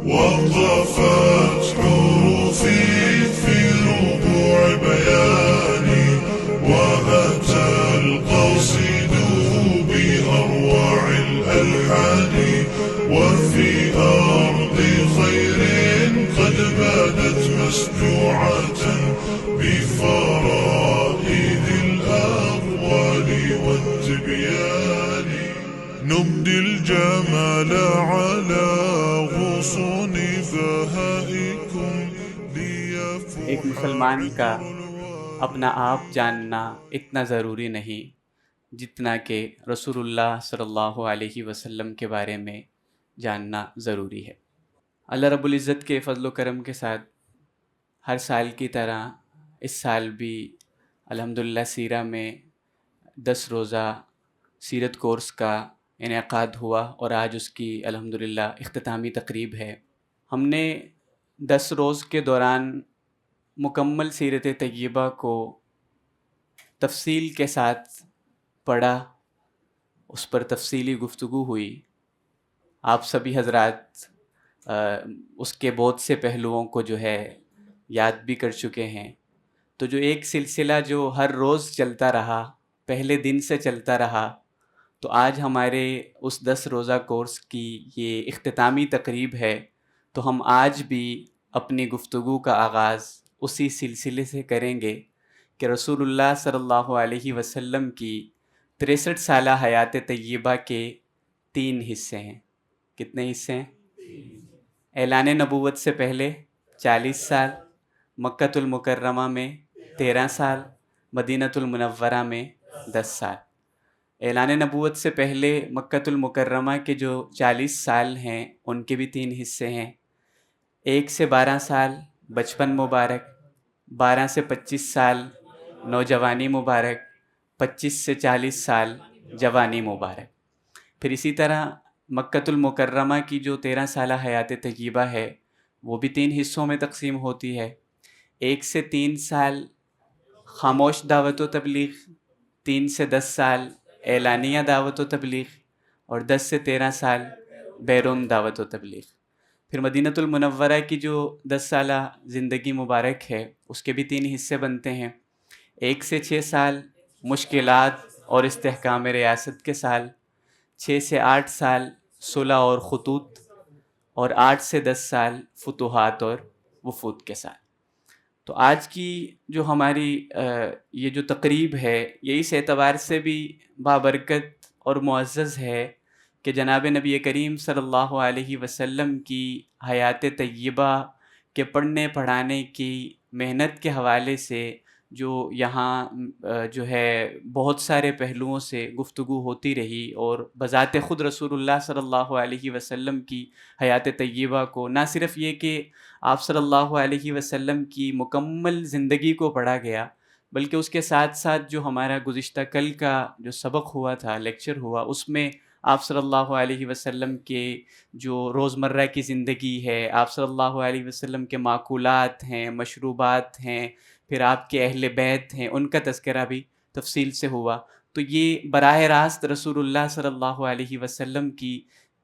وقفت حروفي في ربوع بياني وأتى القاصد بأروع الألحان وفي أرض خير قد بادت مسجوعة بفرائد الأقوال والتبيان نبدي الجمال على غصون بهائكم ایک مسلمان کا اپنا آپ جاننا اتنا ضروری نہیں جتنا کہ رسول اللہ صلی اللہ علیہ وسلم کے بارے میں جاننا ضروری ہے۔ اللہ رب العزت کے فضل و کرم کے ساتھ ہر سال کی طرح اس سال بھی الحمدللہ سیرہ میں 10 روزہ سیرت کورس کا انعقاد ہوا اور آج اس کی الحمدللہ اختتامی تقریب ہے۔ ہم نے 10 روز کے دوران مکمل سیرت طیبہ کو تفصیل کے ساتھ پڑھا، اس پر تفصیلی گفتگو ہوئی۔ آپ سبھی حضرات اس کے بہت سے پہلوؤں کو جو ہے یاد بھی کر چکے ہیں۔ تو جو ایک سلسلہ جو ہر روز چلتا رہا، پہلے دن سے چلتا رہا، تو آج ہمارے اس 10 روزہ کورس کی یہ اختتامی تقریب ہے، تو ہم آج بھی اپنی گفتگو کا آغاز اسی سلسلے سے کریں گے کہ رسول اللہ صلی اللہ علیہ وسلم کی 63 سالہ حیات طیبہ کے 3 حصے ہیں۔ کتنے حصے ہیں؟ اعلان نبوت سے پہلے 40 سال، مکۃ المکرمہ میں 13 سال، مدینۃ المنورہ میں 10 سال۔ اعلان نبوت سے پہلے مکۃ المکرمہ کے جو 40 سال ہیں ان کے بھی 3 حصے ہیں۔ 1 سے 12 سال بچپن مبارک، 12 سے 25 سال نوجوانی مبارک، 25 سے 40 سال جوانی مبارک۔ پھر اسی طرح مکۃ المکرمہ کی جو 13 سالہ حیات طیبہ ہے وہ بھی 3 حصوں میں تقسیم ہوتی ہے۔ 1 سے 3 سال خاموش دعوت و تبلیغ، 3 سے 10 سال اعلانیہ دعوت و تبلیغ، اور 10 سے 13 سال بیرون دعوت و تبلیغ۔ پھر مدینۃ المنورہ کی جو 10 سالہ زندگی مبارک ہے اس کے بھی 3 حصے بنتے ہیں۔ 1 سے 6 سال مشکلات اور استحکام ریاست کے سال، 6 سے 8 سال صلح اور خطوط، اور 8 سے 10 سال فتوحات اور وفود کے سال۔ تو آج کی جو ہماری یہ جو تقریب ہے یہ اس اعتبار سے بھی بابرکت اور معزز ہے کہ جناب نبی کریم صلی اللہ علیہ وسلم کی حیات طیبہ کے پڑھنے پڑھانے کی محنت کے حوالے سے جو یہاں جو ہے بہت سارے پہلوؤں سے گفتگو ہوتی رہی، اور بذات خود رسول اللہ صلی اللہ علیہ وسلم کی حیات طیبہ کو نہ صرف یہ کہ آپ صلی اللہ علیہ وسلم کی مکمل زندگی کو پڑھا گیا، بلکہ اس کے ساتھ ساتھ جو ہمارا گزشتہ کل کا جو سبق ہوا تھا، لیکچر ہوا، اس میں آپ صلی اللہ علیہ وسلم کے جو روزمرہ کی زندگی ہے، آپ صلی اللہ علیہ وسلم کے معقولات ہیں، مشروبات ہیں، پھر آپ کے اہل بیت ہیں، ان کا تذکرہ بھی تفصیل سے ہوا۔ تو یہ براہ راست رسول اللہ صلی اللہ علیہ وسلم کی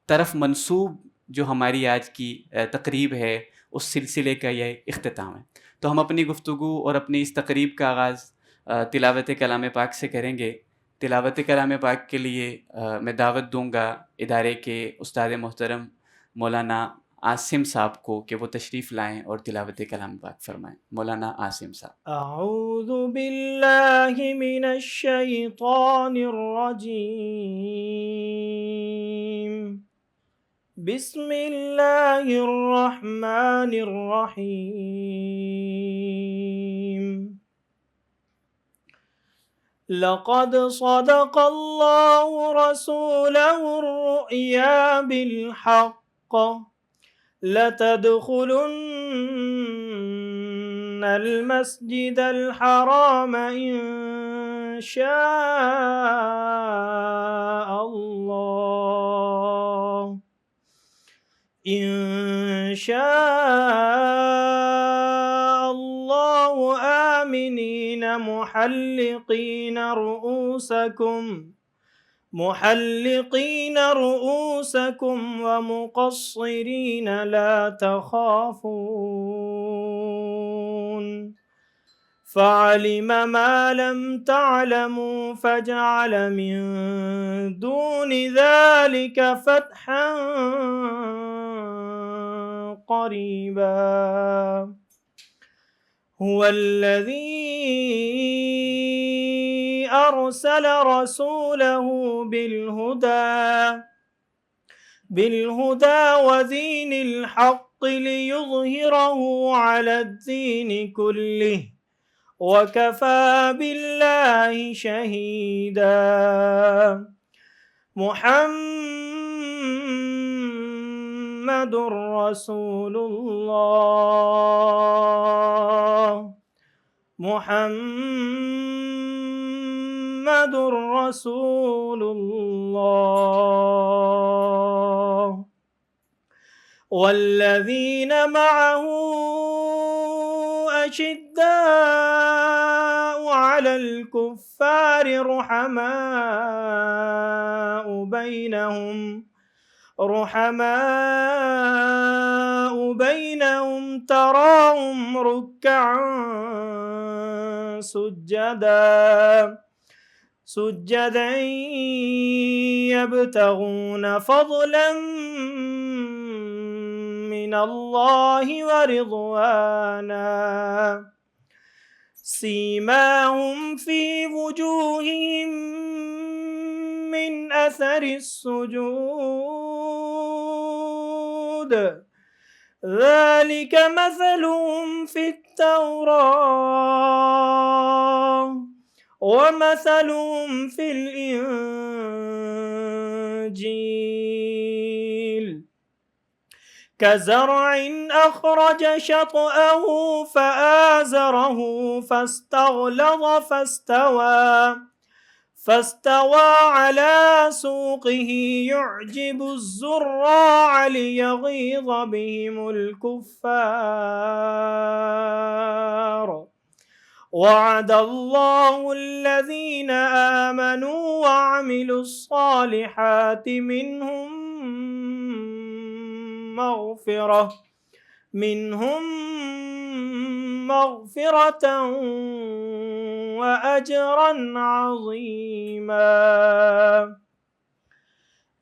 طرف منسوب جو ہماری آج کی تقریب ہے اس سلسلے کا یہ اختتام ہے۔ تو ہم اپنی گفتگو اور اپنی اس تقریب کا آغاز تلاوت کلام پاک سے کریں گے۔ تلاوت کلام پاک کے لیے میں دعوت دوں گا ادارے کے استاد محترم مولانا عاصم صاحب کو کہ وہ تشریف لائیں اور تلاوت کلام پاک فرمائیں۔ مولانا عاصم صاحب۔ اعوذ باللہ من الشیطان الرجیم، بسم اللہ الرحمن الرحیم۔ لقد صدق اللہ رسولہ الرؤیا بالحق لتدخلن المسجد الحرام إن شاء الله آمنين محلقين رؤوسكم محلقين رؤوسكم ومقصرين لا تخافون فعلم ما لم تعلموا فجعل من دون ذلك فتحا قريبا هو الذي أرسل رسوله بالهدى ودين الحق ليظهره على الدين كله وكفى بالله شهيدا محمد رسول الله محمد رسول الله والذين معه أشداء على الكفار رحماء بينهم تراهم ركعا سجدا يبتغون فضلا من الله ورضوانا سيماهم في وجوههم من أثر السجود ذلك مثلهم في التوراة ومثلهم في الإنجيل كزرع أخرج شطأه فآزره فاستغلظ فاستوى على سوقه يعجب الزراع ليغيظ بهم الكفار وعد الله الذين آمنوا وعملوا الصالحات منهم مغفرة وأجرا عظيما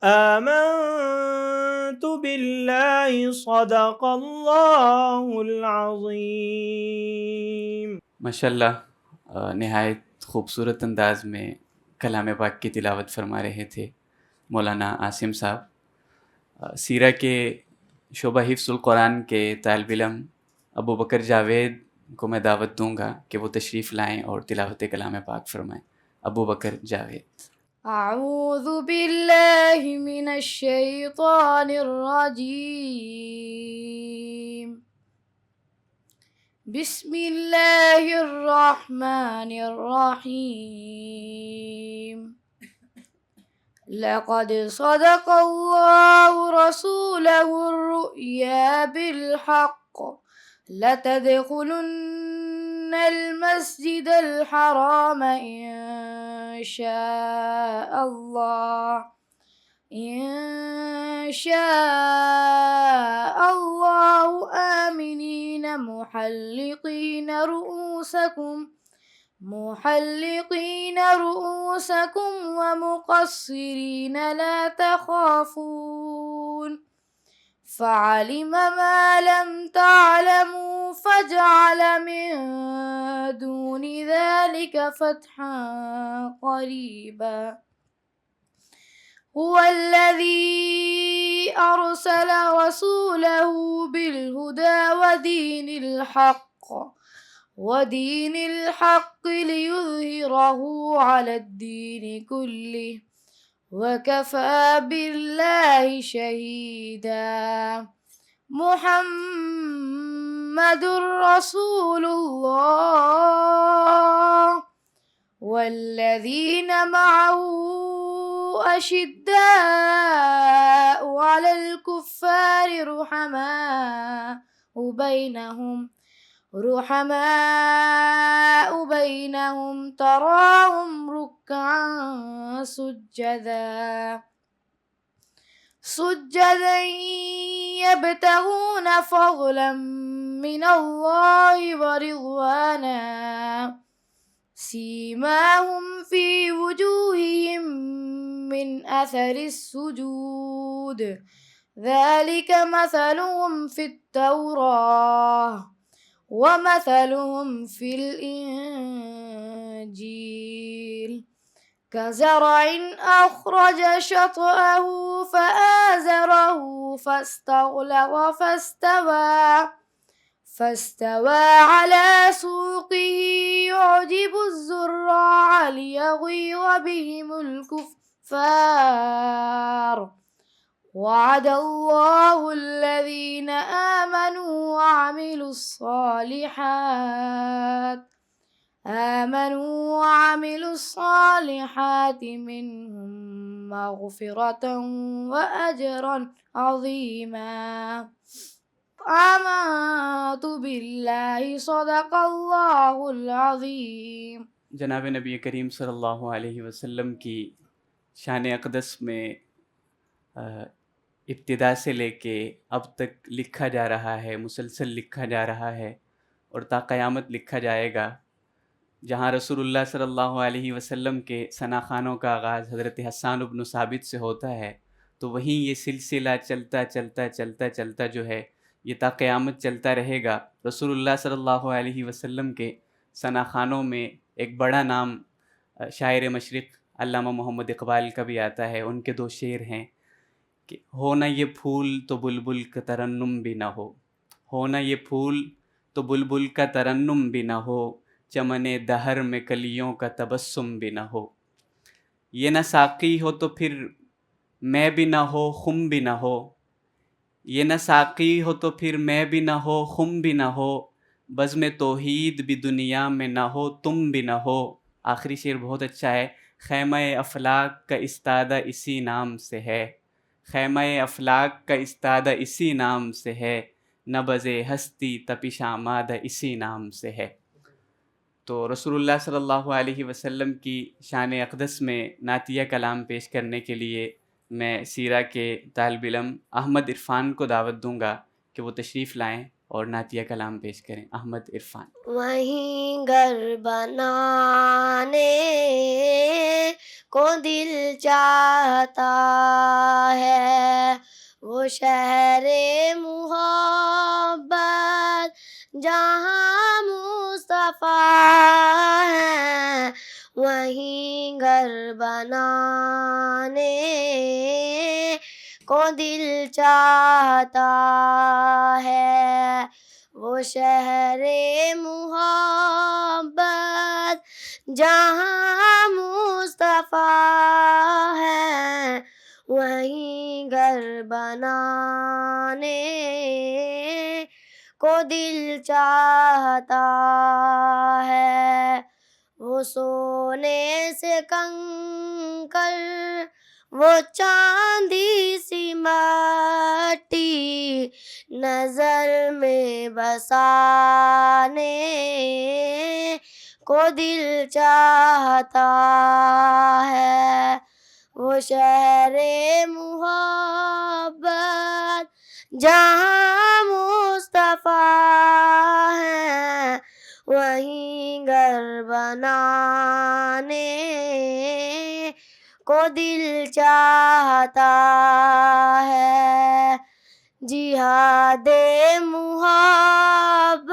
آمنت بالله صدق الله العظيم ماشاءاللہ نہایت خوبصورت انداز میں کلام پاک کی تلاوت فرما رہے تھے مولانا عاصم صاحب۔ سیرہ کے شعبہ حفظ القرآن کے طالب علم ابو بکر جاوید کو میں دعوت دوں گا کہ وہ تشریف لائیں اور تلاوت کلام پاک فرمائیں۔ ابو بکر جاوید۔ اعوذ باللہ من الشیطان الرجیم بسم اللہ الرحمن الرحیم لقد صدق اللہ رسولہ الرؤیا بالحق لتدخلن المسجد الحرام إن شاء الله آمنين محلقين رؤوسكم ومقصرين لا تخافون فعلم ما لم تعلموا فجعل من دون ذلك فتحا قريبا هو الذي أرسل رسوله بالهدى ودين الحق ليظهره على الدين كله وكفى بالله شهيدا محمد رسول الله والذين معه أشداء على الكفار رحماء رحماء بينهم تراهم ركعا سجدا يبتغون فضلا من الله ورضوانا سيماهم في وجوههم من أثر السجود ذلك مثلهم في التوراة ومثلهم في الإنجيل كزرع أخرج شطأه فآزره فاستغلظ فاستوى على سوقه يعجب الزراع ليغيظ بهم الكفار وعد الله الذين آمنوا وعملوا الصالحات منهم مغفرة وأجرا عظيما آمنت بالله صدق اللہ العظیم۔ جناب نبی کریم صلی اللہ علیہ وسلم کی شان اقدس میں ابتدا سے لے کے اب تک لکھا جا رہا ہے، مسلسل لکھا جا رہا ہے اور تا قیامت لکھا جائے گا۔ جہاں رسول اللہ صلی اللہ علیہ وسلم کے ثناخانوں کا آغاز حضرت حسان بن ثابت سے ہوتا ہے، تو وہیں یہ سلسلہ چلتا جو ہے یہ تا قیامت چلتا رہے گا۔ رسول اللہ صلی اللہ علیہ وسلم کے ثناخانوں میں ایک بڑا نام شاعر مشرق علامہ محمد اقبال کا بھی آتا ہے۔ ان کے 2 شعر ہیں کہ ہونا یہ پھول تو بلبل کا ترنم بھی نہ ہو، ہونا یہ پھول تو بلبل کا ترنم بھی نہ ہو، چمن دہر میں کلیوں کا تبسم بھی نہ ہو، یہ نہ ساقی ہو تو پھر میں بھی نہ ہو خم بھی نہ ہو، یہ نہ ساقی ہو تو پھر میں بھی نہ ہو خم بھی نہ ہو، بزم توحید بھی دنیا میں نہ ہو تم بھی نہ ہو۔ آخری شعر بہت اچھا ہے، خیمہ افلاک کا استادہ اسی نام سے ہے، خیمہ افلاک کا استادہ اسی نام سے ہے، نبض ہستی تپش آمادہ اسی نام سے ہے۔ تو رسول اللہ صلی اللہ علیہ وسلم کی شان اقدس میں نعتیہ کلام پیش کرنے کے لیے میں سیرہ کے طالب علم احمد عرفان کو دعوت دوں گا کہ وہ تشریف لائیں اور نعتیہ کلام پیش کریں۔ احمد عرفان۔ وہیں گھر بنانے کو دل چاہتا ہے، وہ شہر محبت جہاں مصطفیٰ ہے، وہیں گھر بنانے کو دل چاہتا ہے، وہ شہر محبت جہاں مصطفیٰ ہے، وہیں گھر بنانے کو دل چاہتا ہے، وہ سونے سے کنکر وہ چاندی سی مٹی نظر میں بسانے کو دل چاہتا ہے، وہ شہر محبت جہاں مصطفیٰ ہے، وہیں گھر بنانے کو دل چاہتا ہے، جہاد محبت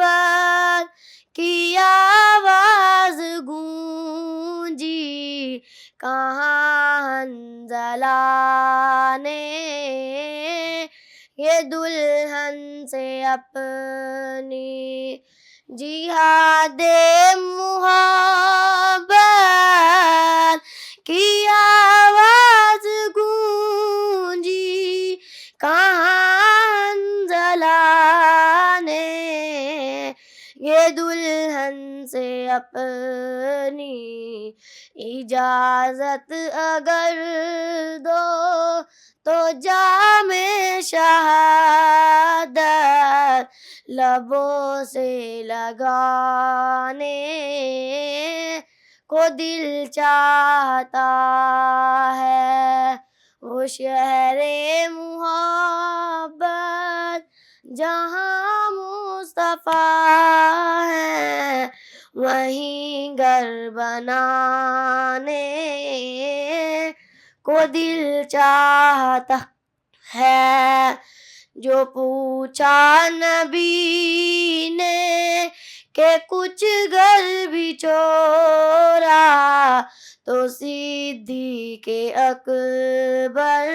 کی آواز گونجی کہاں حنظلہ نے یہ دلہن سے اپنی جہاد محبت کی آواز گونجی کہاں حنظلہ نے یہ دلہن سے اپنی اجازت اگر دو تو جام شہادت لبوں سے لگانے کو دل چاہتا ہے، وہ شہر محبت جہاں مصطفیٰ ہے، وہیں گھر بنانے کو دل چاہتا ہے۔ جو پوچھا نبی نے کہ کچھ گھر بھی چھوڑا، تو صدیق اکبر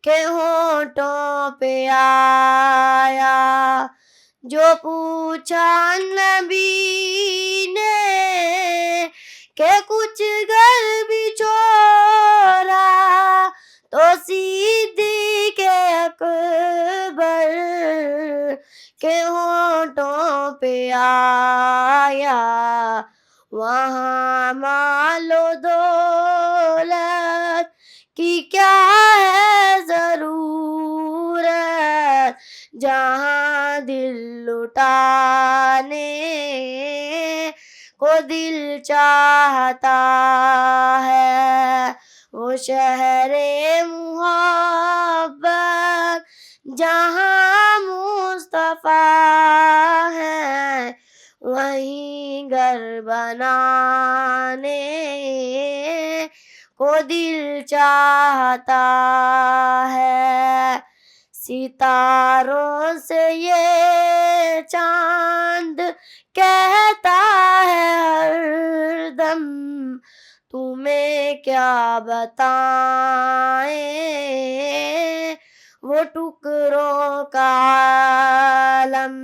کے ہونٹوں پہ آیا۔ جو پوچھا نبی نے کہ کچھ گھر بھی چھوڑا، تو صدیق اکبر کے ہونٹوں پہ آیا۔ وہاں مال و دولت کی کیا ہے ضرورت، جہاں دل لٹانے کو دل چاہتا ہے، وہ شہر محبت جہاں مصطفیٰ ہے، وہیں گھر بنانے کو دل چاہتا ہے۔ ستاروں سے یہ چاند کہتا ہے ہر دم، تمہیں کیا بتائیں وہ ٹکڑوں کا عالم۔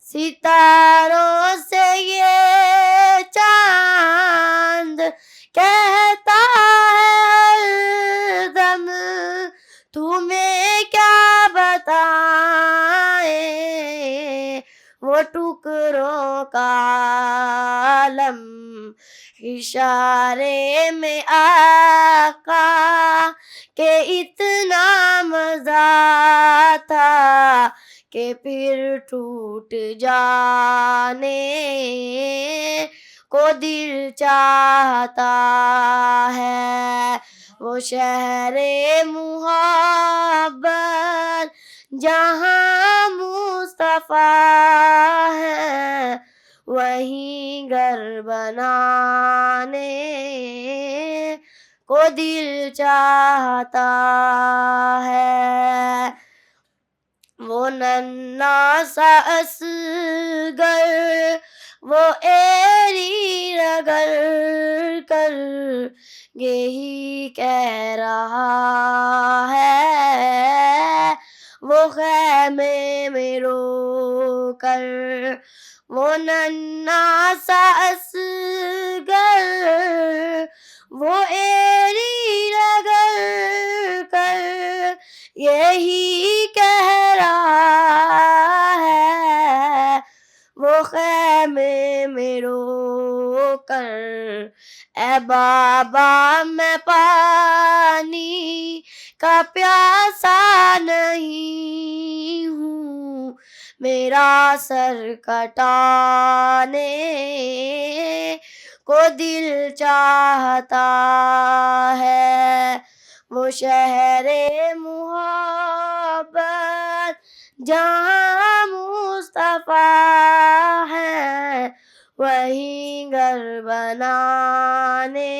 ستاروں سے یہ چاند کہتا ہے ہر دم، تمہیں کیا بتائیں وہ ٹکڑوں کا عالم۔ اشارے میں آقا کہ اتنا مزہ تھا کہ پھر ٹوٹ جانے کو دل چاہتا ہے، وہ شہر محبت جہاں مصطفیٰ ہے، وہیں گھر بنانے کو دل چاہتا ہے۔ وہ ننھا سا اصغر وہ ایری رگڑ کر یہی کہہ رہا ہے، وہ خیمے میں رو کر۔ وہ ننھا سا اصغر وہ ایری رگڑ کر یہی کہہ رہا ہے، وہ خیمے میں رو کر، اے بابا میں پانی کا پیاسا نہیں ہوں، میرا سر کٹانے کو دل چاہتا ہے، وہ شہر محبت جہاں مصطفیٰ ہے، وہیں گھر بنانے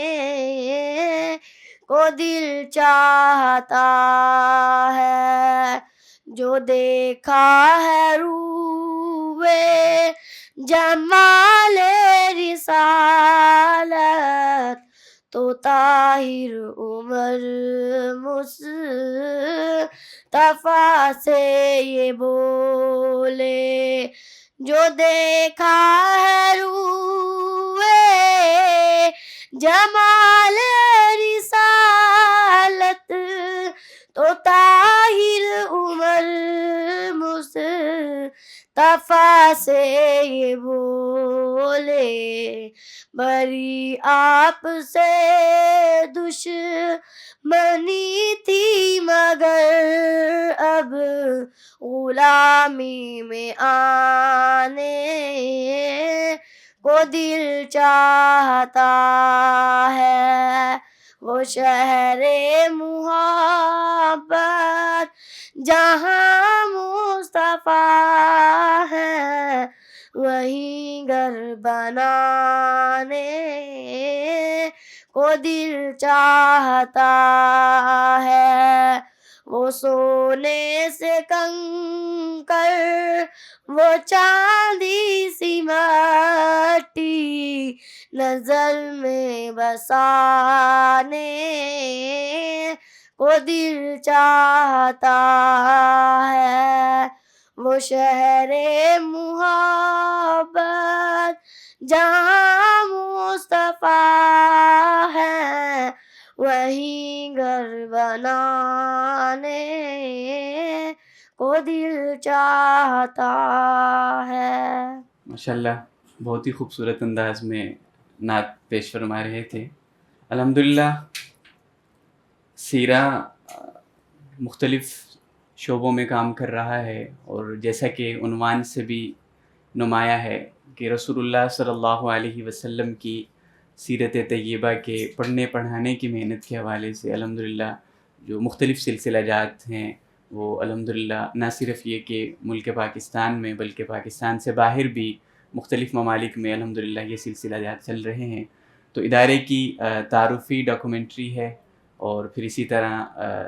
کو دل چاہتا ہے۔ جو دیکھا ہے روئے جمال رسالت، تو طاہر عمر مصطفیٰ سے یہ بولے، جو دیکھا ہے روئے جمال رسالت، تو طاہر عمر مصطفیٰ سے یہ بولے، بری آپ سے دشمنی تھی مگر اب اب غلامی میں آنے کو دل چاہتا ہے، وہ شہر محبت جہاں مصطفیٰ ہے، وہیں گھر بنانے کو دل چاہتا ہے، وہ سونے سے کنکر، وہ چاندی سی مٹی نظر میں بسانے کو دل چاہتا ہے، وہ شہر محبت جہاں مصطفیٰ ہے، وہیں گھر بنانے کو دل چاہتا ہے۔ ماشاءاللہ بہت ہی خوبصورت انداز میں نعت پیش فرما رہے تھے۔ الحمدللہ سیرہ مختلف شعبوں میں کام کر رہا ہے، اور جیسا کہ عنوان سے بھی نمایاں ہے کہ رسول اللہ صلی اللہ علیہ وسلم کی سیرت طیبہ کے پڑھنے پڑھانے کی محنت کے حوالے سے الحمدللہ جو مختلف سلسلہ جات ہیں وہ الحمدللہ نہ صرف یہ کہ ملک پاکستان میں بلکہ پاکستان سے باہر بھی مختلف ممالک میں الحمدللہ یہ سلسلہ جات چل رہے ہیں۔ تو ادارے کی تعارفی ڈاکومنٹری ہے، اور پھر اسی طرح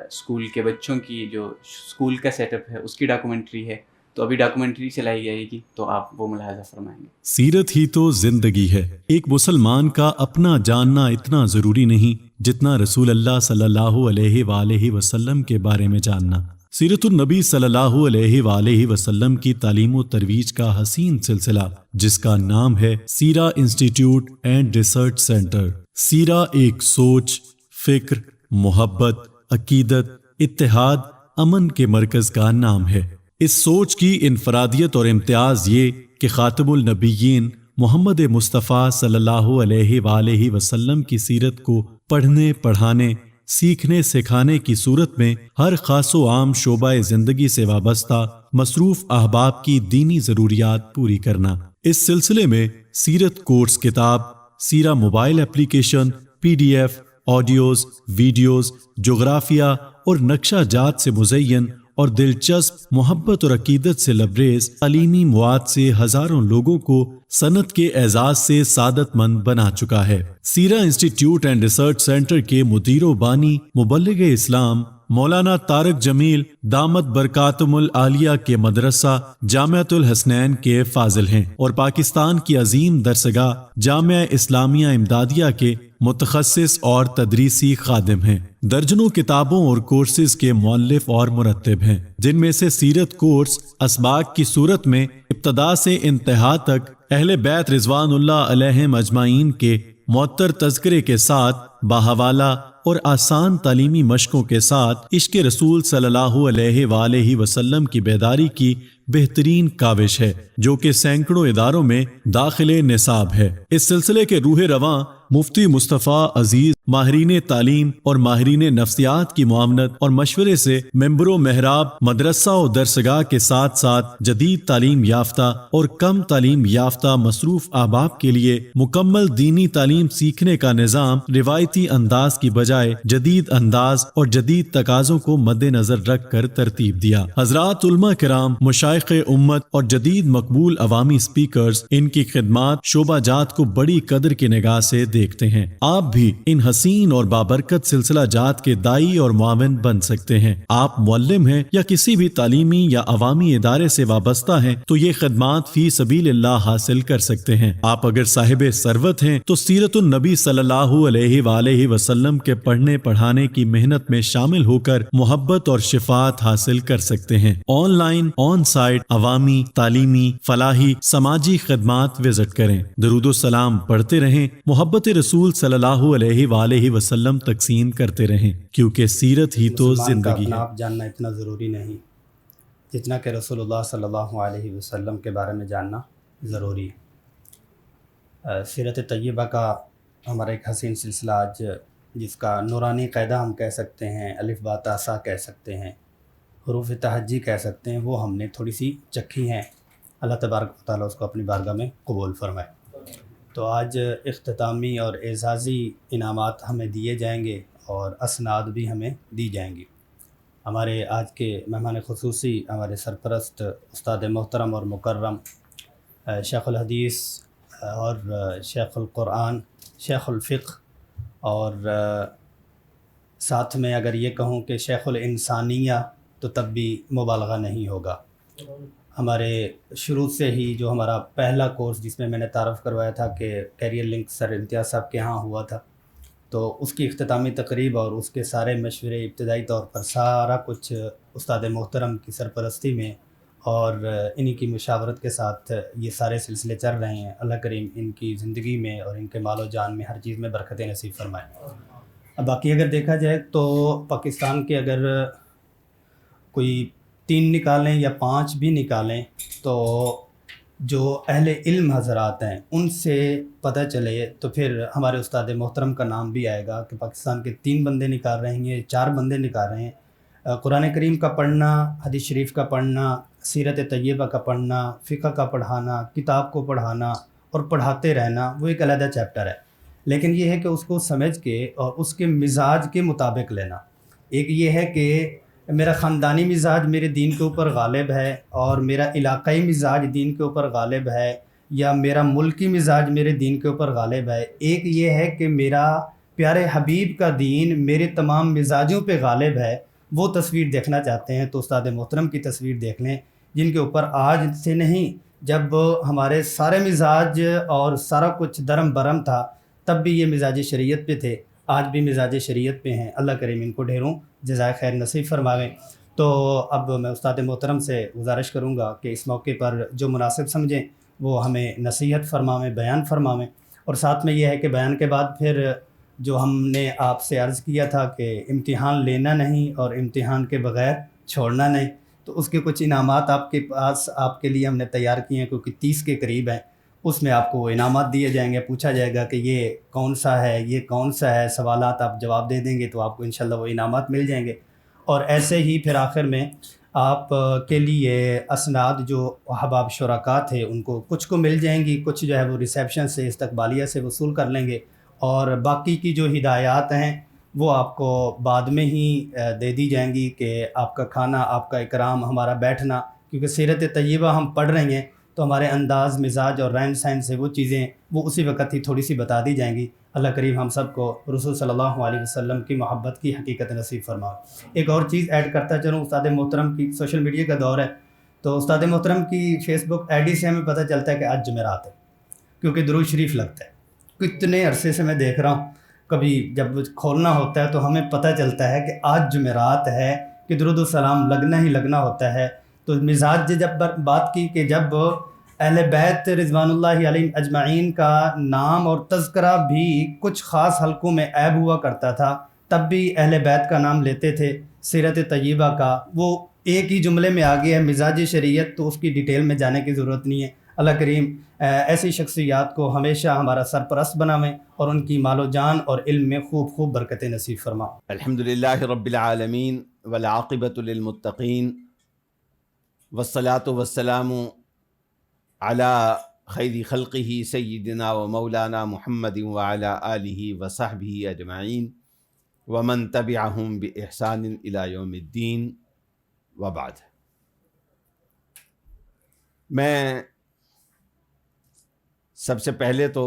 اسکول کے بچوں کی جو اسکول کا سیٹ اپ ہے اس کی ڈاکومنٹری ہے۔ تو ابھی ڈاکومنٹری چلائی جائے گی تو آپ وہ ملاحظہ فرمائیں گے۔ سیرت ہی تو زندگی ہے۔ ایک مسلمان کا اپنا جاننا اتنا ضروری نہیں جتنا رسول اللہ صلی اللہ علیہ وآلہ وسلم کے بارے میں جاننا۔ سیرت النبی صلی اللہ علیہ وآلہ وسلم کی تعلیم و ترویج کا حسین سلسلہ جس کا نام ہے سیرہ انسٹیٹیوٹ اینڈ ریسرچ سینٹر۔ سیرہ ایک سوچ، فکر، محبت، عقیدت، اتحاد، امن کے مرکز کا نام ہے۔ اس سوچ کی انفرادیت اور امتیاز یہ کہ خاتم النبیین محمد مصطفیٰ صلی اللہ علیہ وآلہ وسلم کی سیرت کو پڑھنے پڑھانے، سیکھنے سکھانے کی صورت میں ہر خاص و عام شعبہ زندگی سے وابستہ مصروف احباب کی دینی ضروریات پوری کرنا۔ اس سلسلے میں سیرت کورس کتاب، سیرہ mobile application, PDF، audios, videos, جغرافیہ اور نقشہ جات سے مزین اور دلچسپ محبت اور عقیدت سے لبریز تعلیمی مواد سے ہزاروں لوگوں کو صنعت کے اعزاز سے سعادت مند بنا چکا ہے۔ سیرہ انسٹیٹیوٹ اینڈ ریسرچ سینٹر کے مدیر و بانی مبلغ اسلام مولانا طارق جمیل دامت برکاتم العالیہ کے مدرسہ جامعۃ الحسنین کے فاضل ہیں، اور پاکستان کی عظیم درسگاہ جامعہ اسلامیہ امدادیہ کے متخصص اور تدریسی خادم ہیں۔ درجنوں کتابوں اور کورسز کے مؤلف اور مرتب ہیں، جن میں سے سیرت کورس اسباق کی صورت میں ابتدا سے انتہا تک اہل بیت رضوان اللہ علیہم اجمعین کے معطر تذکرے کے ساتھ باحوالہ اور آسان تعلیمی مشقوں کے ساتھ عشق رسول صلی اللہ علیہ وآلہ وسلم کی بیداری کی بہترین کاوش ہے، جو کہ سینکڑوں اداروں میں داخل نصاب ہے۔ اس سلسلے کے روح رواں مفتی مصطفیٰ عزیز ماہرین تعلیم اور ماہرین نفسیات کی معاونت اور مشورے سے ممبر و محراب مدرسہ و درسگاہ کے ساتھ ساتھ جدید تعلیم یافتہ اور کم تعلیم یافتہ مصروف احباب کے لیے مکمل دینی تعلیم سیکھنے کا نظام روایتی انداز کی بجائے جدید انداز اور جدید تقاضوں کو مد نظر رکھ کر ترتیب دیا۔ حضرات علماء کرام، مشائخ امت اور جدید مقبول عوامی سپیکرز ان کی خدمات شعبہ جات کو بڑی قدر کی نگاہ سے دیکھتے ہیں۔ آپ بھی ان حسین اور بابرکت سلسلہ جات کے دائی اور معاون بن سکتے ہیں۔ آپ معلم ہیں یا کسی بھی تعلیمی یا عوامی ادارے سے وابستہ ہیں تو یہ خدمات فی سبیل اللہ حاصل کر سکتے ہیں۔ آپ اگر صاحب ثروت ہیں تو سیرت النبی صلی اللہ علیہ وآلہ وسلم کے پڑھنے پڑھانے کی محنت میں شامل ہو کر محبت اور شفاعت حاصل کر سکتے ہیں۔ آن لائن، آن سائٹ عوامی، تعلیمی، فلاحی، سماجی خدمات وزٹ کریں۔ درود و سلام پڑھتے رہیں، محبت رسول صلی اللہ علیہ وآلہ وسلم تقسیم کرتے رہیں، کیونکہ سیرت ہی تو زندگی ہے۔ اپنا آپ جاننا اتنا ضروری نہیں جتنا کہ رسول اللہ صلی اللہ علیہ وسلم کے بارے میں جاننا ضروری ہے۔ سیرت طیبہ کا ہمارا ایک حسین سلسلہ آج، جس کا نورانی قاعدہ ہم کہہ سکتے ہیں، الف با تا سا کہہ سکتے ہیں، حروف تہجی کہہ سکتے ہیں، وہ ہم نے تھوڑی سی چکھی ہیں۔ اللہ تبارک و تعالیٰ اس کو اپنی بارگاہ میں قبول فرمائے۔ تو آج اختتامی اور اعزازی انعامات ہمیں دیے جائیں گے اور اسناد بھی ہمیں دی جائیں گی۔ ہمارے آج کے مہمان خصوصی ہمارے سرپرست استاد محترم اور مکرم شیخ الحدیث اور شیخ القرآن، شیخ الفقہ، اور ساتھ میں اگر یہ کہوں کہ شیخ الانسانیہ تو تب بھی مبالغہ نہیں ہوگا۔ ہمارے شروع سے ہی جو ہمارا پہلا کورس جس میں میں نے تعارف کروایا تھا کہ کیریئر لنک سر امتیاز صاحب کے ہاں ہوا تھا، تو اس کی اختتامی تقریب اور اس کے سارے مشورے ابتدائی طور پر سارا کچھ استاد محترم کی سرپرستی میں اور انہی کی مشاورت کے ساتھ یہ سارے سلسلے چل رہے ہیں۔ اللہ کریم ان کی زندگی میں اور ان کے مال و جان میں ہر چیز میں برکتیں نصیب فرمائے۔ اب باقی اگر دیکھا جائے تو پاکستان کے اگر کوئی 3 نکالیں یا 5 بھی نکالیں تو جو اہل علم حضرات ہیں ان سے پتہ چلے تو پھر ہمارے استاد محترم کا نام بھی آئے گا کہ پاکستان کے 3 بندے نکال رہے ہیں، 4 بندے نکال رہے ہیں۔ قرآن کریم کا پڑھنا، حدیث شریف کا پڑھنا، سیرت طیبہ کا پڑھنا، فقہ کا پڑھانا، کتاب کو پڑھانا اور پڑھاتے رہنا وہ ایک علیحدہ چیپٹر ہے، لیکن یہ ہے کہ اس کو سمجھ کے اور اس کے مزاج کے مطابق لینا۔ ایک یہ ہے کہ میرا خاندانی مزاج میرے دین کے اوپر غالب ہے اور میرا علاقائی مزاج دین کے اوپر غالب ہے، یا میرا ملکی مزاج میرے دین کے اوپر غالب ہے۔ ایک یہ ہے کہ میرا پیارے حبیب کا دین میرے تمام مزاجوں پہ غالب ہے۔ وہ تصویر دیکھنا چاہتے ہیں تو استاد محترم کی تصویر دیکھ لیں، جن کے اوپر آج سے نہیں، جب ہمارے سارے مزاج اور سارا کچھ درم برم تھا تب بھی یہ مزاج شریعت پہ تھے، آج بھی مزاج شریعت پہ ہیں۔ اللہ کریم ان کو ڈھیروں جزائے خیر نصیب فرماویں۔ تو اب میں استاد محترم سے گزارش کروں گا کہ اس موقع پر جو مناسب سمجھیں وہ ہمیں نصیحت فرماویں، بیان فرماویں، اور ساتھ میں یہ ہے کہ بیان کے بعد پھر جو ہم نے آپ سے عرض کیا تھا کہ امتحان لینا نہیں اور امتحان کے بغیر چھوڑنا نہیں، تو اس کے کچھ انعامات آپ کے پاس آپ کے لیے ہم نے تیار کیے ہیں، کیونکہ 30 کے قریب ہیں۔ اس میں آپ کو وہ انعامات دیے جائیں گے، پوچھا جائے گا کہ یہ کون سا ہے، یہ کون سا ہے، سوالات آپ جواب دے دیں گے تو آپ کو انشاءاللہ وہ انعامات مل جائیں گے۔ اور ایسے ہی پھر آخر میں آپ کے لیے اسناد جو احباب شرکاء تھے ان کو کچھ کو مل جائیں گی، کچھ جو ہے وہ ریسیپشن سے استقبالیہ سے وصول کر لیں گے، اور باقی کی جو ہدایات ہیں وہ آپ کو بعد میں ہی دے دی جائیں گی کہ آپ کا کھانا، آپ کا اکرام، ہمارا بیٹھنا، کیونکہ سیرت طیبہ ہم پڑھ رہے ہیں تو ہمارے انداز، مزاج اور رہن سہن سے وہ چیزیں وہ اسی وقت ہی تھوڑی سی بتا دی جائیں گی۔ اللہ کریم ہم سب کو رسول صلی اللہ علیہ وسلم کی محبت کی حقیقت نصیب فرمائے۔ ایک اور چیز ایڈ کرتا چلوں، استاد محترم کی سوشل میڈیا کا دور ہے، تو استاد محترم کی فیس بک آئی ڈی سے ہمیں پتہ چلتا ہے کہ آج جمعرات ہے، کیونکہ درود شریف لگتا ہے۔ کتنے عرصے سے میں دیکھ رہا ہوں، کبھی جب کھولنا ہوتا ہے تو ہمیں پتہ چلتا ہے کہ آج جمعرات ہے کہ درود السلام لگنا ہی لگنا ہوتا ہے۔ تو مزاج جب بات کی کہ جب اہل بیت رضوان اللہ علیہم اجمعین کا نام اور تذکرہ بھی کچھ خاص حلقوں میں عیب ہوا کرتا تھا، تب بھی اہل بیت کا نام لیتے تھے، سیرت طیبہ کا وہ ایک ہی جملے میں آ گیا ہے مزاج شریعت، تو اس کی ڈیٹیل میں جانے کی ضرورت نہیں ہے۔ اللہ کریم ایسی شخصیات کو ہمیشہ ہمارا سرپرست بناویں اور ان کی مال و جان اور علم میں خوب خوب برکتیں نصیب فرمائیں۔ الحمدللہ رب العالمین والعاقبۃ للمتقین والصلاة والسلام علی خیر خلقہ سیدنا و مولانا محمد وعلی آلہ وصحبہ اجمعین ومن تبعہم بإحسان الی یوم الدین وبعد۔ میں سب سے پہلے تو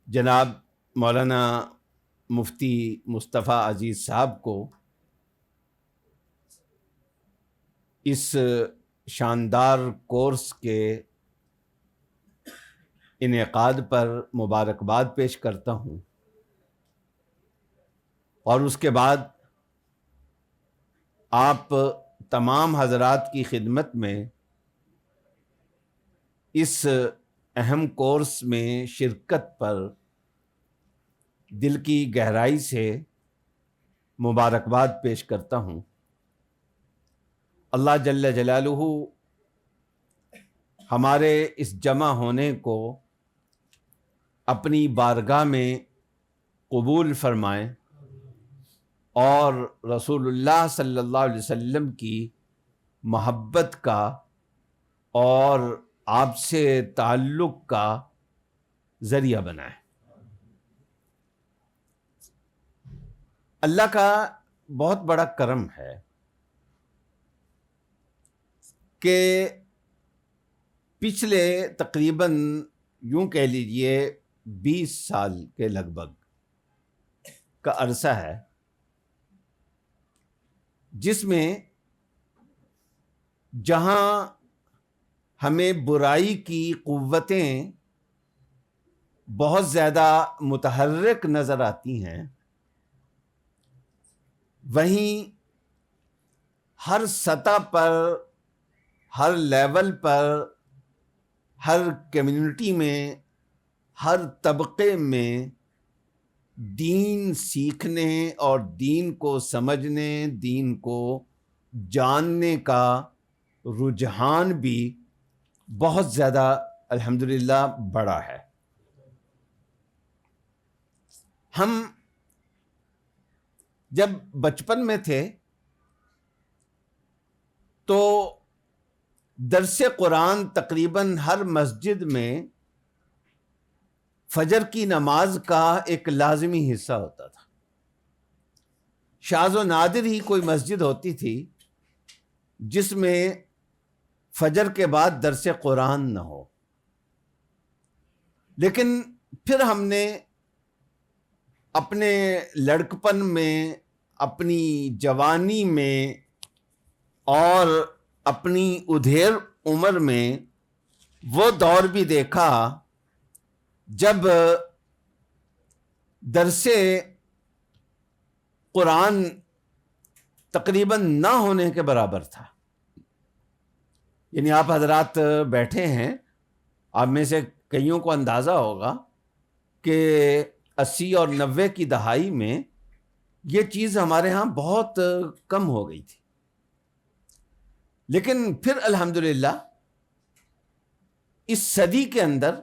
جناب مولانا مفتی مصطفیٰ عزیز صاحب کو اس شاندار کورس کے انعقاد پر مبارکباد پیش کرتا ہوں، اور اس کے بعد آپ تمام حضرات کی خدمت میں اس اہم کورس میں شرکت پر دل کی گہرائی سے مبارکباد پیش کرتا ہوں۔ اللہ جل جلالہ ہمارے اس جمع ہونے کو اپنی بارگاہ میں قبول فرمائیں اور رسول اللہ صلی اللہ علیہ وسلم کی محبت کا اور آپ سے تعلق کا ذریعہ بنائے۔ اللہ کا بہت بڑا کرم ہے کہ پچھلے تقریباً یوں کہہ لیجئے 20 سال کے لگ بھگ کا عرصہ ہے جس میں جہاں ہمیں برائی کی قوتیں بہت زیادہ متحرک نظر آتی ہیں، وہیں ہر سطح پر، ہر لیول پر، ہر کمیونٹی میں، ہر طبقے میں دین سیکھنے اور دین کو سمجھنے، دین کو جاننے کا رجحان بھی بہت زیادہ الحمدللہ بڑا ہے۔ ہم جب بچپن میں تھے تو درس قرآن تقریباً ہر مسجد میں فجر کی نماز کا ایک لازمی حصہ ہوتا تھا۔ شاذ و نادر ہی کوئی مسجد ہوتی تھی جس میں فجر کے بعد درس قرآن نہ ہو۔ لیکن پھر ہم نے اپنے لڑکپن میں، اپنی جوانی میں اور اپنی ادھیڑ عمر میں وہ دور بھی دیکھا جب درس قرآن تقریباً نہ ہونے کے برابر تھا۔ یعنی آپ حضرات بیٹھے ہیں، آپ میں سے کئیوں کو اندازہ ہوگا کہ 80 اور 90 کی دہائی میں یہ چیز ہمارے ہاں بہت کم ہو گئی تھی۔ لیکن پھر الحمدللہ اس صدی کے اندر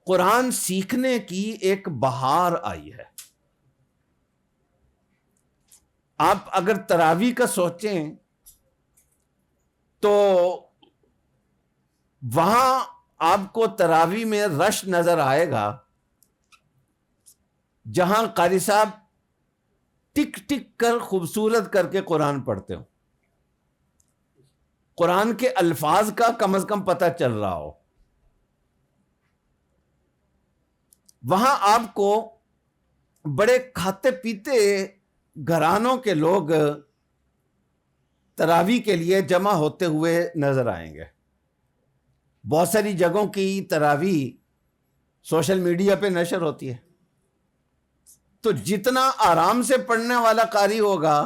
قرآن سیکھنے کی ایک بہار آئی ہے۔ آپ اگر تراویح کا سوچیں تو وہاں آپ کو تراویح میں رش نظر آئے گا جہاں قاری صاحب ٹک ٹک کر خوبصورت کر کے قرآن پڑھتے ہو، قرآن کے الفاظ کا کم از کم پتہ چل رہا ہو۔ وہاں آپ کو بڑے کھاتے پیتے گھرانوں کے لوگ تراویح کے لیے جمع ہوتے ہوئے نظر آئیں گے۔ بہت ساری جگہوں کی تراویح سوشل میڈیا پہ نشر ہوتی ہے، تو جتنا آرام سے پڑھنے والا قاری ہوگا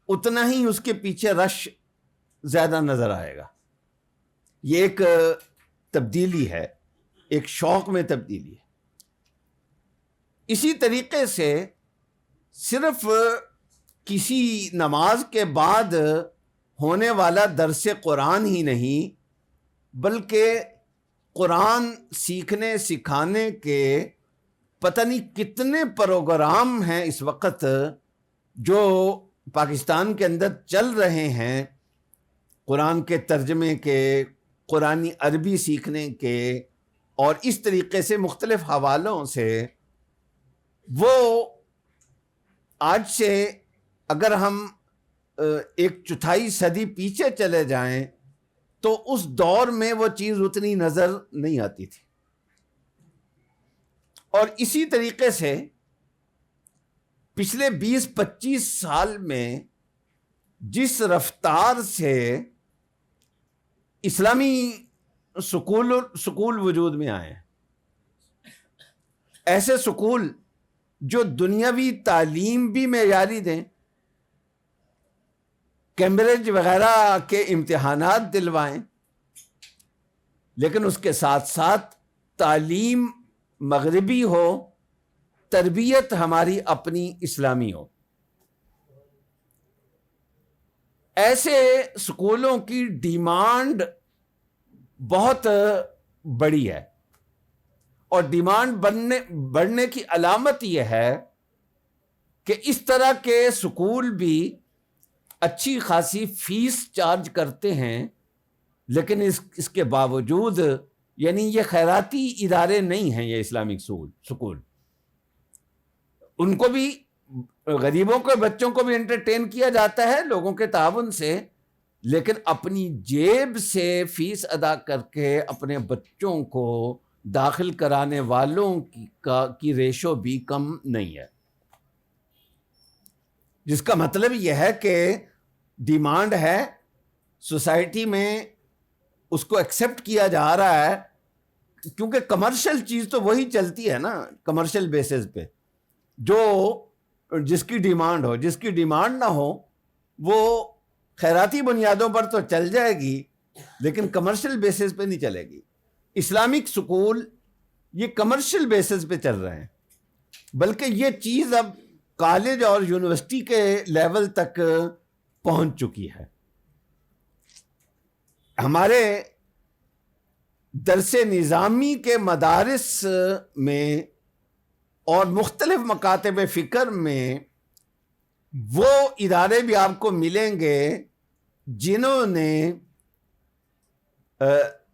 اتنا ہی اس کے پیچھے رش زیادہ نظر آئے گا۔ یہ ایک تبدیلی ہے، ایک شوق میں تبدیلی ہے۔ اسی طریقے سے صرف کسی نماز کے بعد ہونے والا درس قرآن ہی نہیں، بلکہ قرآن سیکھنے سکھانے کے پتہ نہیں کتنے پروگرام ہیں اس وقت جو پاکستان کے اندر چل رہے ہیں، قرآن کے ترجمے کے، قرآن عربی سیکھنے کے، اور اس طریقے سے مختلف حوالوں سے۔ وہ آج سے اگر ہم 1/4 صدی پیچھے چلے جائیں تو اس دور میں وہ چیز اتنی نظر نہیں آتی تھی۔ اور اسی طریقے سے پچھلے 20-25 سال میں جس رفتار سے اسلامی سکول وجود میں آئے ہیں، ایسے سکول جو دنیاوی تعلیم بھی معیاری دیں، کیمبرج وغیرہ کے امتحانات دلوائیں، لیکن اس کے ساتھ ساتھ تعلیم مغربی ہو، تربیت ہماری اپنی اسلامی ہو، ایسے سکولوں کی ڈیمانڈ بہت بڑی ہے۔ اور ڈیمانڈ بڑھنے کی علامت یہ ہے کہ اس طرح کے سکول بھی اچھی خاصی فیس چارج کرتے ہیں، لیکن اس کے باوجود یعنی یہ خیراتی ادارے نہیں ہیں، یہ اسلامک سکول، ان کو بھی غریبوں کے بچوں کو بھی انٹرٹین کیا جاتا ہے لوگوں کے تعاون سے، لیکن اپنی جیب سے فیس ادا کر کے اپنے بچوں کو داخل کرانے والوں کی ریشو بھی کم نہیں ہے، جس کا مطلب یہ ہے کہ ڈیمانڈ ہے سوسائٹی میں، اس کو ایکسیپٹ کیا جا رہا ہے، کیونکہ کمرشل چیز تو وہی چلتی ہے نا، کمرشل بیسز پہ، جس کی ڈیمانڈ ہو، جس کی ڈیمانڈ نہ ہو وہ خیراتی بنیادوں پر تو چل جائے گی لیکن کمرشل بیسز پہ نہیں چلے گی۔ اسلامک سکول یہ کمرشل بیسز پہ چل رہے ہیں، بلکہ یہ چیز اب کالج اور یونیورسٹی کے لیول تک پہنچ چکی ہے۔ ہمارے درس نظامی کے مدارس میں اور مختلف مکاتب فکر میں وہ ادارے بھی آپ کو ملیں گے جنہوں نے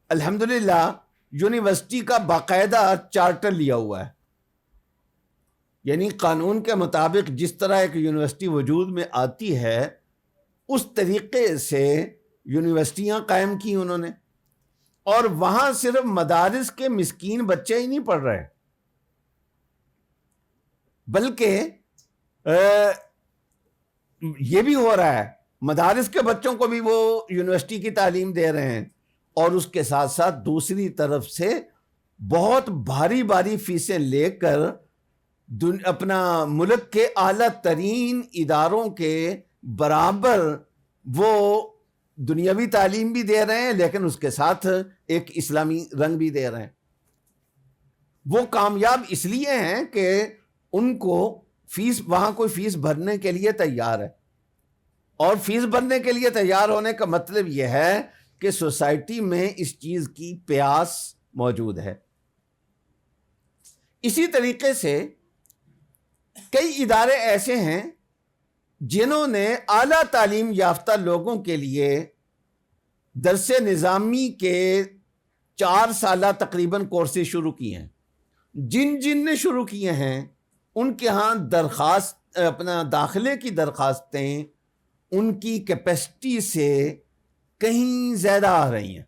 الحمدللہ یونیورسٹی کا باقاعدہ چارٹر لیا ہوا ہے، یعنی قانون کے مطابق جس طرح ایک یونیورسٹی وجود میں آتی ہے اس طریقے سے یونیورسٹیاں قائم کی انہوں نے، اور وہاں صرف مدارس کے مسکین بچے ہی نہیں پڑھ رہے، بلکہ یہ بھی ہو رہا ہے مدارس کے بچوں کو بھی وہ یونیورسٹی کی تعلیم دے رہے ہیں، اور اس کے ساتھ ساتھ دوسری طرف سے بہت بھاری بھاری فیسیں لے کر اپنا ملک کے اعلیٰ ترین اداروں کے برابر وہ دنیاوی تعلیم بھی دے رہے ہیں، لیکن اس کے ساتھ ایک اسلامی رنگ بھی دے رہے ہیں۔ وہ کامیاب اس لیے ہیں کہ ان کو وہاں کوئی فیس بھرنے کے لیے تیار ہے، اور فیس بھرنے کے لیے تیار ہونے کا مطلب یہ ہے کہ سوسائٹی میں اس چیز کی پیاس موجود ہے۔ اسی طریقے سے کئی ادارے ایسے ہیں جنہوں نے اعلیٰ تعلیم یافتہ لوگوں کے لیے درس نظامی کے 4 سالہ تقریباً کورسز شروع کیے ہیں۔ جن نے شروع کیے ہیں ان کے ہاں اپنا داخلے کی درخواستیں ان کی کیپیسٹی سے کہیں زیادہ آ رہی ہیں،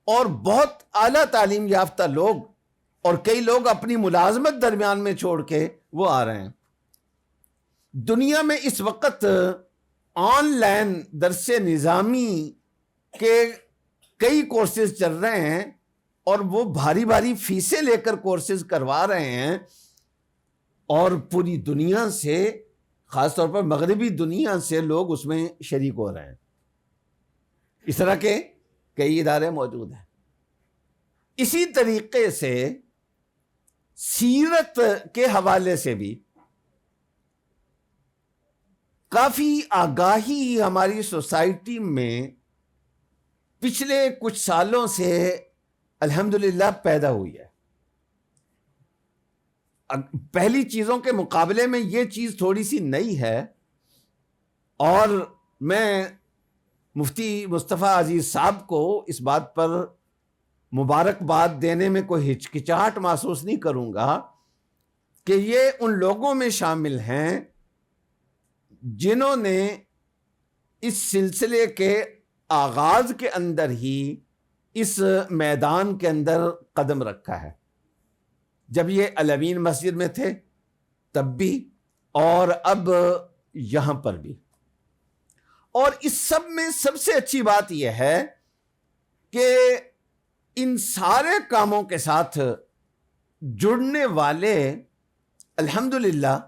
اور بہت اعلیٰ تعلیم یافتہ لوگ اور کئی لوگ اپنی ملازمت درمیان میں چھوڑ کے وہ آ رہے ہیں۔ دنیا میں اس وقت آن لائن درس نظامی کے کئی کورسز چل رہے ہیں، اور وہ بھاری بھاری فیسیں لے کر کورسز کروا رہے ہیں، اور پوری دنیا سے، خاص طور پر مغربی دنیا سے لوگ اس میں شریک ہو رہے ہیں۔ اس طرح کے کئی ادارے موجود ہیں۔ اسی طریقے سے سیرت کے حوالے سے بھی کافی آگاہی ہماری سوسائٹی میں پچھلے کچھ سالوں سے الحمدللہ پیدا ہوئی ہے۔ پہلی چیزوں کے مقابلے میں یہ چیز تھوڑی سی نئی ہے، اور میں مفتی مصطفیٰ عزیز صاحب کو اس بات پر مبارکباد دینے میں کوئی ہچکچاہٹ محسوس نہیں کروں گا کہ یہ ان لوگوں میں شامل ہیں جنہوں نے اس سلسلے کے آغاز کے اندر ہی اس میدان کے اندر قدم رکھا ہے، جب یہ الامین مسجد میں تھے تب بھی، اور اب یہاں پر بھی۔ اور اس سب میں سب سے اچھی بات یہ ہے کہ ان سارے کاموں کے ساتھ جڑنے والے الحمدللہ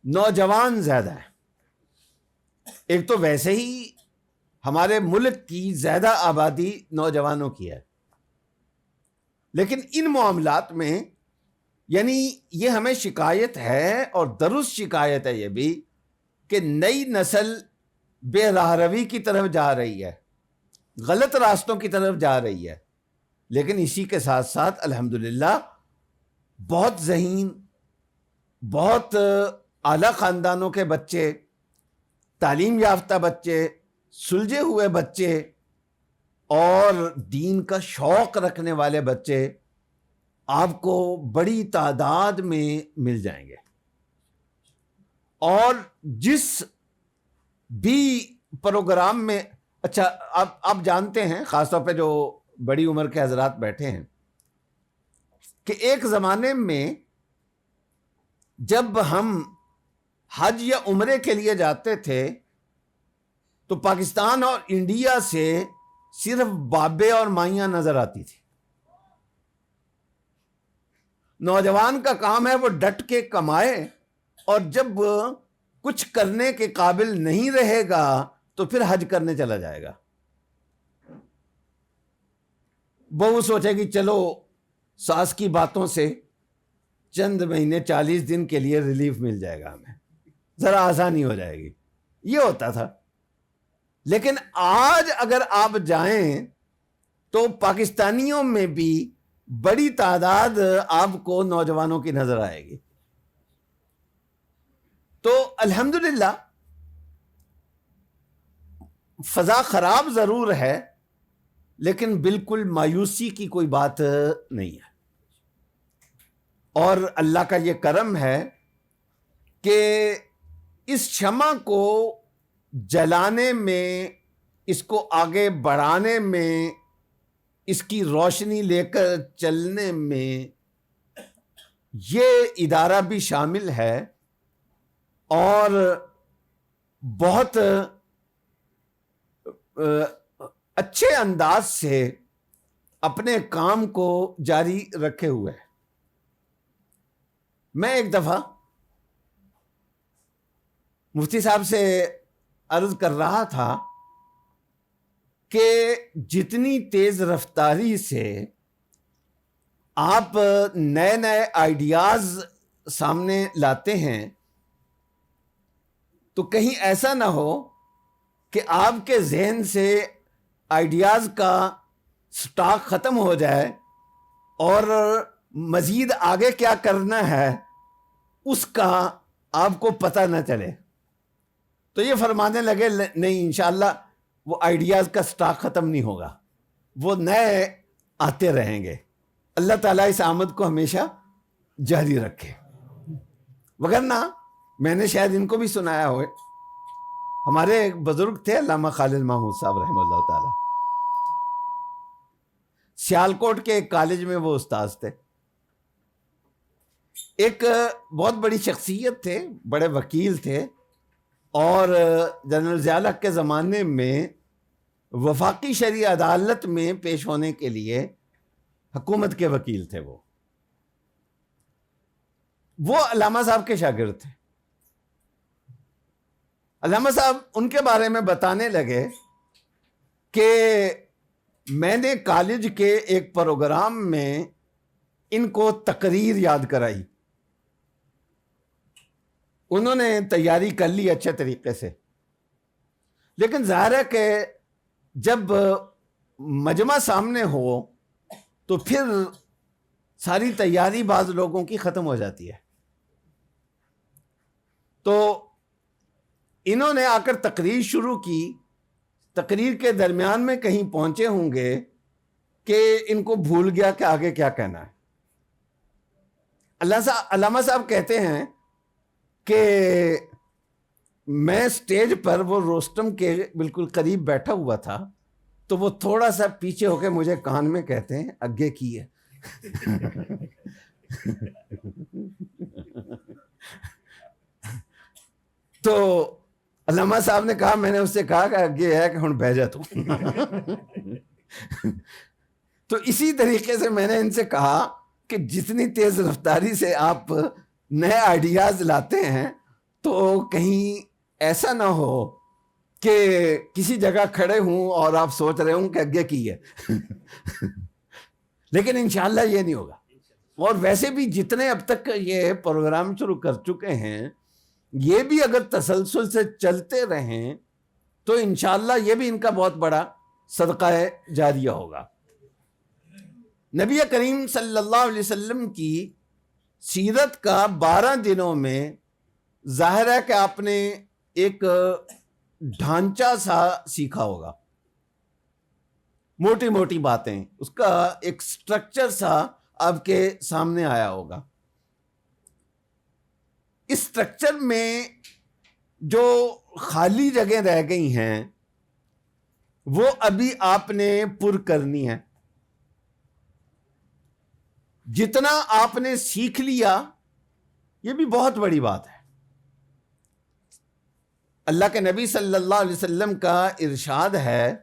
نوجوان زیادہ ہیں۔ ایک تو ویسے ہی ہمارے ملک کی زیادہ آبادی نوجوانوں کی ہے، لیکن ان معاملات میں یعنی یہ ہمیں شکایت ہے، اور درست شکایت ہے یہ بھی، کہ نئی نسل بے راہ روی کی طرف جا رہی ہے، غلط راستوں کی طرف جا رہی ہے، لیکن اسی کے ساتھ ساتھ الحمدللہ بہت ذہین بہت اعلیٰ خاندانوں کے بچے، تعلیم یافتہ بچے، سلجھے ہوئے بچے اور دین کا شوق رکھنے والے بچے آپ کو بڑی تعداد میں مل جائیں گے. اور جس بھی پروگرام میں، اچھا آپ جانتے ہیں، خاص طور پہ جو بڑی عمر کے حضرات بیٹھے ہیں، کہ ایک زمانے میں جب ہم حج یا عمرے کے لیے جاتے تھے تو پاکستان اور انڈیا سے صرف بابے اور مائیاں نظر آتی تھی. نوجوان کا کام ہے وہ ڈٹ کے کمائے، اور جب کچھ کرنے کے قابل نہیں رہے گا تو پھر حج کرنے چلا جائے گا. بہو سوچے گی چلو ساس کی باتوں سے چند مہینے 40 دن کے لیے ریلیف مل جائے گا، ہمیں ذرا آسانی ہو جائے گی. یہ ہوتا تھا. لیکن آج اگر آپ جائیں تو پاکستانیوں میں بھی بڑی تعداد آپ کو نوجوانوں کی نظر آئے گی. تو الحمدللہ فضا خراب ضرور ہے، لیکن بالکل مایوسی کی کوئی بات نہیں ہے. اور اللہ کا یہ کرم ہے کہ اس شمع کو جلانے میں، اس کو آگے بڑھانے میں، اس کی روشنی لے کر چلنے میں یہ ادارہ بھی شامل ہے، اور بہت اچھے انداز سے اپنے کام کو جاری رکھے ہوئے ہے. میں ایک دفعہ مفتی صاحب سے عرض کر رہا تھا کہ جتنی تیز رفتاری سے آپ نئے نئے آئیڈیاز سامنے لاتے ہیں تو کہیں ایسا نہ ہو کہ آپ کے ذہن سے آئیڈیاز کا سٹاک ختم ہو جائے اور مزید آگے کیا کرنا ہے اس کا آپ کو پتہ نہ چلے. تو یہ فرمانے لگے نہیں انشاءاللہ وہ آئیڈیاز کا سٹاک ختم نہیں ہوگا، وہ نئے آتے رہیں گے. اللہ تعالیٰ اس آمد کو ہمیشہ جاری رکھے. وگرنہ میں نے شاید ان کو بھی سنایا ہوئے، ہمارے ایک بزرگ تھے علامہ خالد محمود صاحب رحمہ اللہ تعالی، سیالکوٹ کے ایک کالج میں وہ استاذ تھے. ایک بہت بڑی شخصیت تھے، بڑے وکیل تھے، اور جنرل ضیاء الحق کے زمانے میں وفاقی شرعی عدالت میں پیش ہونے کے لیے حکومت کے وکیل تھے. وہ علامہ صاحب کے شاگرد تھے. علامہ صاحب ان کے بارے میں بتانے لگے کہ میں نے کالج کے ایک پروگرام میں ان کو تقریر یاد کرائی. انہوں نے تیاری کر لی اچھے طریقے سے، لیکن ظاہر ہے کہ جب مجمع سامنے ہو تو پھر ساری تیاری بعض لوگوں کی ختم ہو جاتی ہے. تو انہوں نے آ کر تقریر شروع کی. تقریر کے درمیان میں کہیں پہنچے ہوں گے کہ ان کو بھول گیا کہ آگے کیا کہنا ہے. علامہ صاحب کہتے ہیں کہ میں سٹیج پر وہ روسٹم کے بالکل قریب بیٹھا ہوا تھا، تو وہ تھوڑا سا پیچھے ہو کے مجھے کان میں کہتے ہیں اگے کی ہے. تو علامہ صاحب نے کہا، میں نے اس سے کہا کہ اگے ہے کہ ہن بہ جا تو. تو اسی طریقے سے میں نے ان سے کہا کہ جتنی تیز رفتاری سے آپ نئے آئیڈیاز لاتے ہیں تو کہیں ایسا نہ ہو کہ کسی جگہ کھڑے ہوں اور آپ سوچ رہے ہوں کہ اگے کی ہے. لیکن انشاءاللہ یہ نہیں ہوگا. اور ویسے بھی جتنے اب تک یہ پروگرام شروع کر چکے ہیں، یہ بھی اگر تسلسل سے چلتے رہیں تو انشاءاللہ یہ بھی ان کا بہت بڑا صدقہ جاریہ ہوگا. نبی کریم صلی اللہ علیہ وسلم کی سیرت کا 12 دنوں میں ظاہر ہے کہ آپ نے ایک ڈھانچہ سا سیکھا ہوگا، موٹی موٹی باتیں، اس کا ایک سٹرکچر سا آپ کے سامنے آیا ہوگا۔ اس سٹرکچر میں جو خالی جگہیں رہ گئی ہیں وہ ابھی آپ نے پر کرنی ہے۔ جتنا آپ نے سیکھ لیا یہ بھی بہت بڑی بات ہے۔ اللہ کے نبی صلی اللہ علیہ وسلم کا ارشاد ہے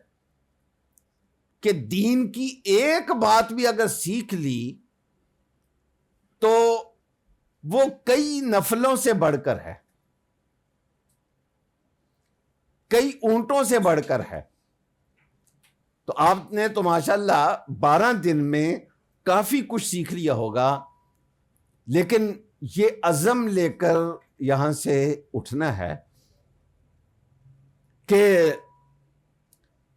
کہ دین کی ایک بات بھی اگر سیکھ لی تو وہ کئی نفلوں سے بڑھ کر ہے، کئی اونٹوں سے بڑھ کر ہے۔ تو آپ نے تو ماشاءاللہ 12 دن میں کافی کچھ سیکھ لیا ہوگا، لیکن یہ عزم لے کر یہاں سے اٹھنا ہے کہ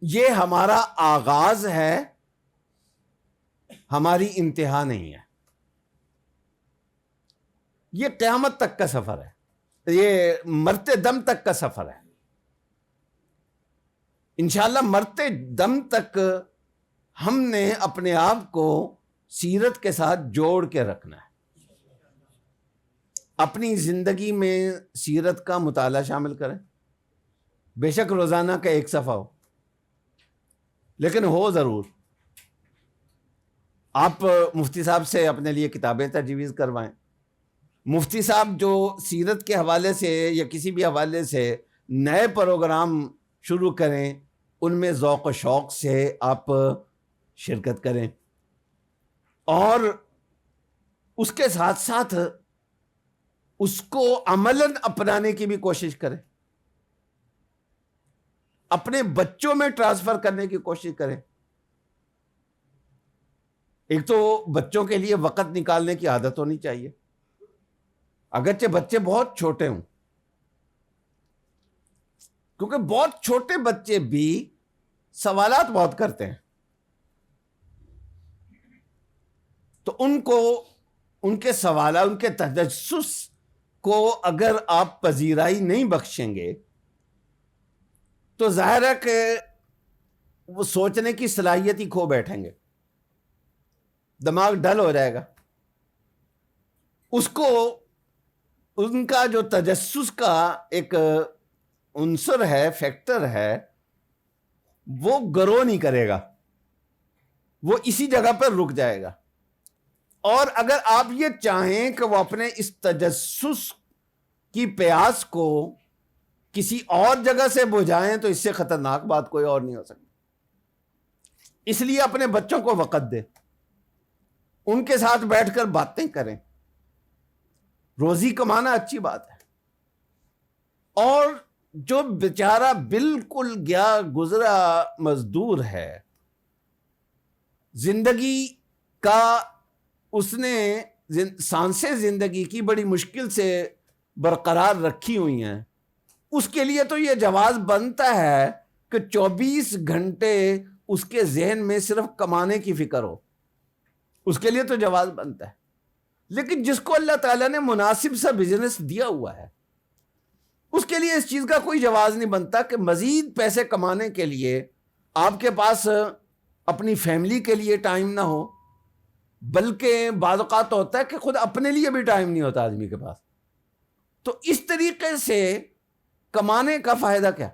یہ ہمارا آغاز ہے، ہماری انتہا نہیں ہے۔ یہ قیامت تک کا سفر ہے، یہ مرتے دم تک کا سفر ہے۔ انشاءاللہ مرتے دم تک ہم نے اپنے آپ کو سیرت کے ساتھ جوڑ کے رکھنا ہے۔ اپنی زندگی میں سیرت کا مطالعہ شامل کریں، بے شک روزانہ کا 1 صفحہ ہو، لیکن ہو ضرور۔ آپ مفتی صاحب سے اپنے لیے کتابیں تجویز کروائیں۔ مفتی صاحب جو سیرت کے حوالے سے یا کسی بھی حوالے سے نئے پروگرام شروع کریں، ان میں ذوق و شوق سے آپ شرکت کریں، اور اس کے ساتھ ساتھ اس کو عملاً اپنانے کی بھی کوشش کریں، اپنے بچوں میں ٹرانسفر کرنے کی کوشش کریں۔ ایک تو بچوں کے لیے وقت نکالنے کی عادت ہونی چاہیے، اگرچہ بچے بہت چھوٹے ہوں، کیونکہ بہت چھوٹے بچے بھی سوالات بہت کرتے ہیں، تو ان کو ان کے سوالات، ان کے تجسس کو اگر آپ پذیرائی نہیں بخشیں گے تو ظاہر ہے کہ وہ سوچنے کی صلاحیت ہی کھو بیٹھیں گے، دماغ ڈل ہو جائے گا۔ اس کو ان کا جو تجسس کا ایک عنصر ہے، فیکٹر ہے، وہ گرو نہیں کرے گا، وہ اسی جگہ پر رک جائے گا۔ اور اگر آپ یہ چاہیں کہ وہ اپنے اس تجسس کی پیاس کو کسی اور جگہ سے بجھائیں تو اس سے خطرناک بات کوئی اور نہیں ہو سکتی۔ اس لیے اپنے بچوں کو وقت دیں، ان کے ساتھ بیٹھ کر باتیں کریں۔ روزی کمانا اچھی بات ہے، اور جو بیچارہ بالکل گیا گزرا مزدور ہے، زندگی کا اس نے سانسیں زندگی کی بڑی مشکل سے برقرار رکھی ہوئی ہیں، اس کے لیے تو یہ جواز بنتا ہے کہ 24 گھنٹے اس کے ذہن میں صرف کمانے کی فکر ہو، اس کے لیے تو جواز بنتا ہے۔ لیکن جس کو اللہ تعالیٰ نے مناسب سا بزنس دیا ہوا ہے، اس کے لیے اس چیز کا کوئی جواز نہیں بنتا کہ مزید پیسے کمانے کے لیے آپ کے پاس اپنی فیملی کے لیے ٹائم نہ ہو، بلکہ بعض اوقات ہوتا ہے کہ خود اپنے لیے بھی ٹائم نہیں ہوتا آدمی کے پاس۔ تو اس طریقے سے کمانے کا فائدہ کیا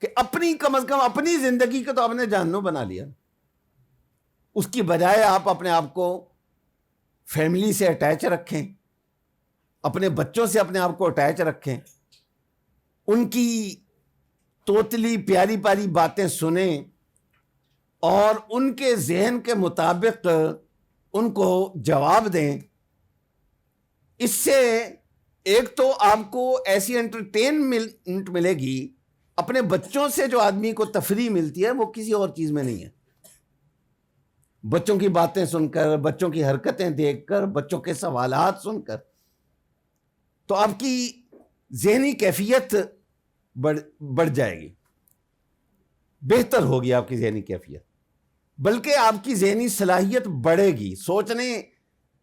کہ اپنی کم از کم اپنی زندگی کو تو آپ نے جہنم بنا لیا۔ اس کی بجائے آپ اپنے آپ کو فیملی سے اٹیچ رکھیں، اپنے بچوں سے اپنے آپ کو اٹیچ رکھیں، ان کی توتلی پیاری پیاری باتیں سنیں اور ان کے ذہن کے مطابق ان کو جواب دیں۔ اس سے ایک تو آپ کو ایسی انٹرٹینمنٹ ملے گی، اپنے بچوں سے جو آدمی کو تفریح ملتی ہے وہ کسی اور چیز میں نہیں ہے۔ بچوں کی باتیں سن کر، بچوں کی حرکتیں دیکھ کر، بچوں کے سوالات سن کر، تو آپ کی ذہنی کیفیت بڑھ جائے گی، بہتر ہوگی آپ کی ذہنی کیفیت، بلکہ آپ کی ذہنی صلاحیت بڑھے گی، سوچنے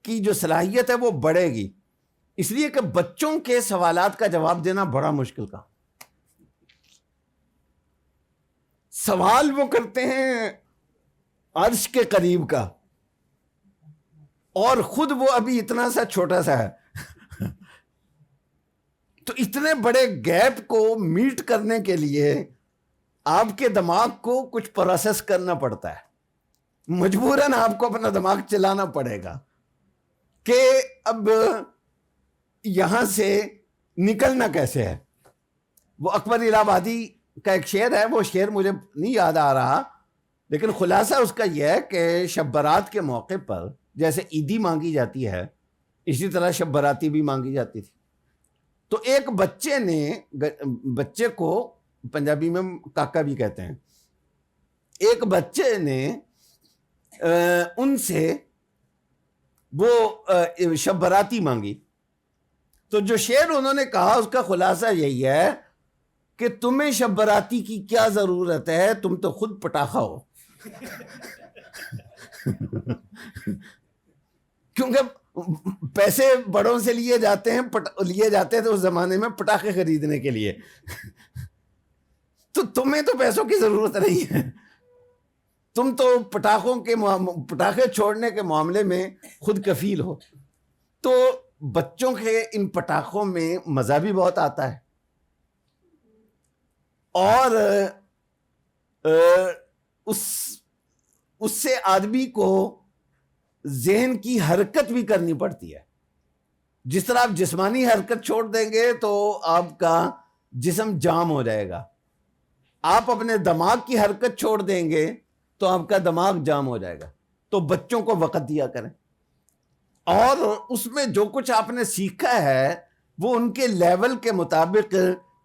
کی جو صلاحیت ہے وہ بڑھے گی، اس لیے کہ بچوں کے سوالات کا جواب دینا بڑا مشکل کا سوال وہ کرتے ہیں عرش کے قریب کا، اور خود وہ ابھی اتنا سا چھوٹا سا ہے. تو اتنے بڑے گیپ کو میٹ کرنے کے لیے آپ کے دماغ کو کچھ پروسیس کرنا پڑتا ہے، مجبوراً آپ کو اپنا دماغ چلانا پڑے گا کہ اب یہاں سے نکلنا کیسے ہے. وہ اکبر الہ آبادی کا ایک شعر ہے، وہ شعر مجھے نہیں یاد آ رہا، لیکن خلاصہ اس کا یہ ہے کہ شب برات کے موقع پر جیسے عیدی مانگی جاتی ہے، اسی طرح شب براتی بھی مانگی جاتی تھی. تو ایک بچے کو پنجابی میں کاکا بھی کہتے ہیں، ایک بچے نے ان سے وہ شب براتی مانگی. تو جو شعر انہوں نے کہا اس کا خلاصہ یہی ہے کہ تمہیں شب براتی کی کیا ضرورت ہے، تم تو خود پٹاخہ ہو. کیونکہ پیسے بڑوں سے لیے جاتے تھے اس زمانے میں پٹاخے خریدنے کے لیے. تو تمہیں تو پیسوں کی ضرورت نہیں ہے، تم تو پٹاخے چھوڑنے کے معاملے میں خود کفیل ہو. تو بچوں کے ان پٹاخوں میں مزہ بھی بہت آتا ہے، اور اس سے آدمی کو ذہن کی حرکت بھی کرنی پڑتی ہے. جس طرح آپ جسمانی حرکت چھوڑ دیں گے تو آپ کا جسم جام ہو جائے گا، آپ اپنے دماغ کی حرکت چھوڑ دیں گے تو آپ کا دماغ جام ہو جائے گا. تو بچوں کو وقت دیا کریں، اور اس میں جو کچھ آپ نے سیکھا ہے وہ ان کے لیول کے مطابق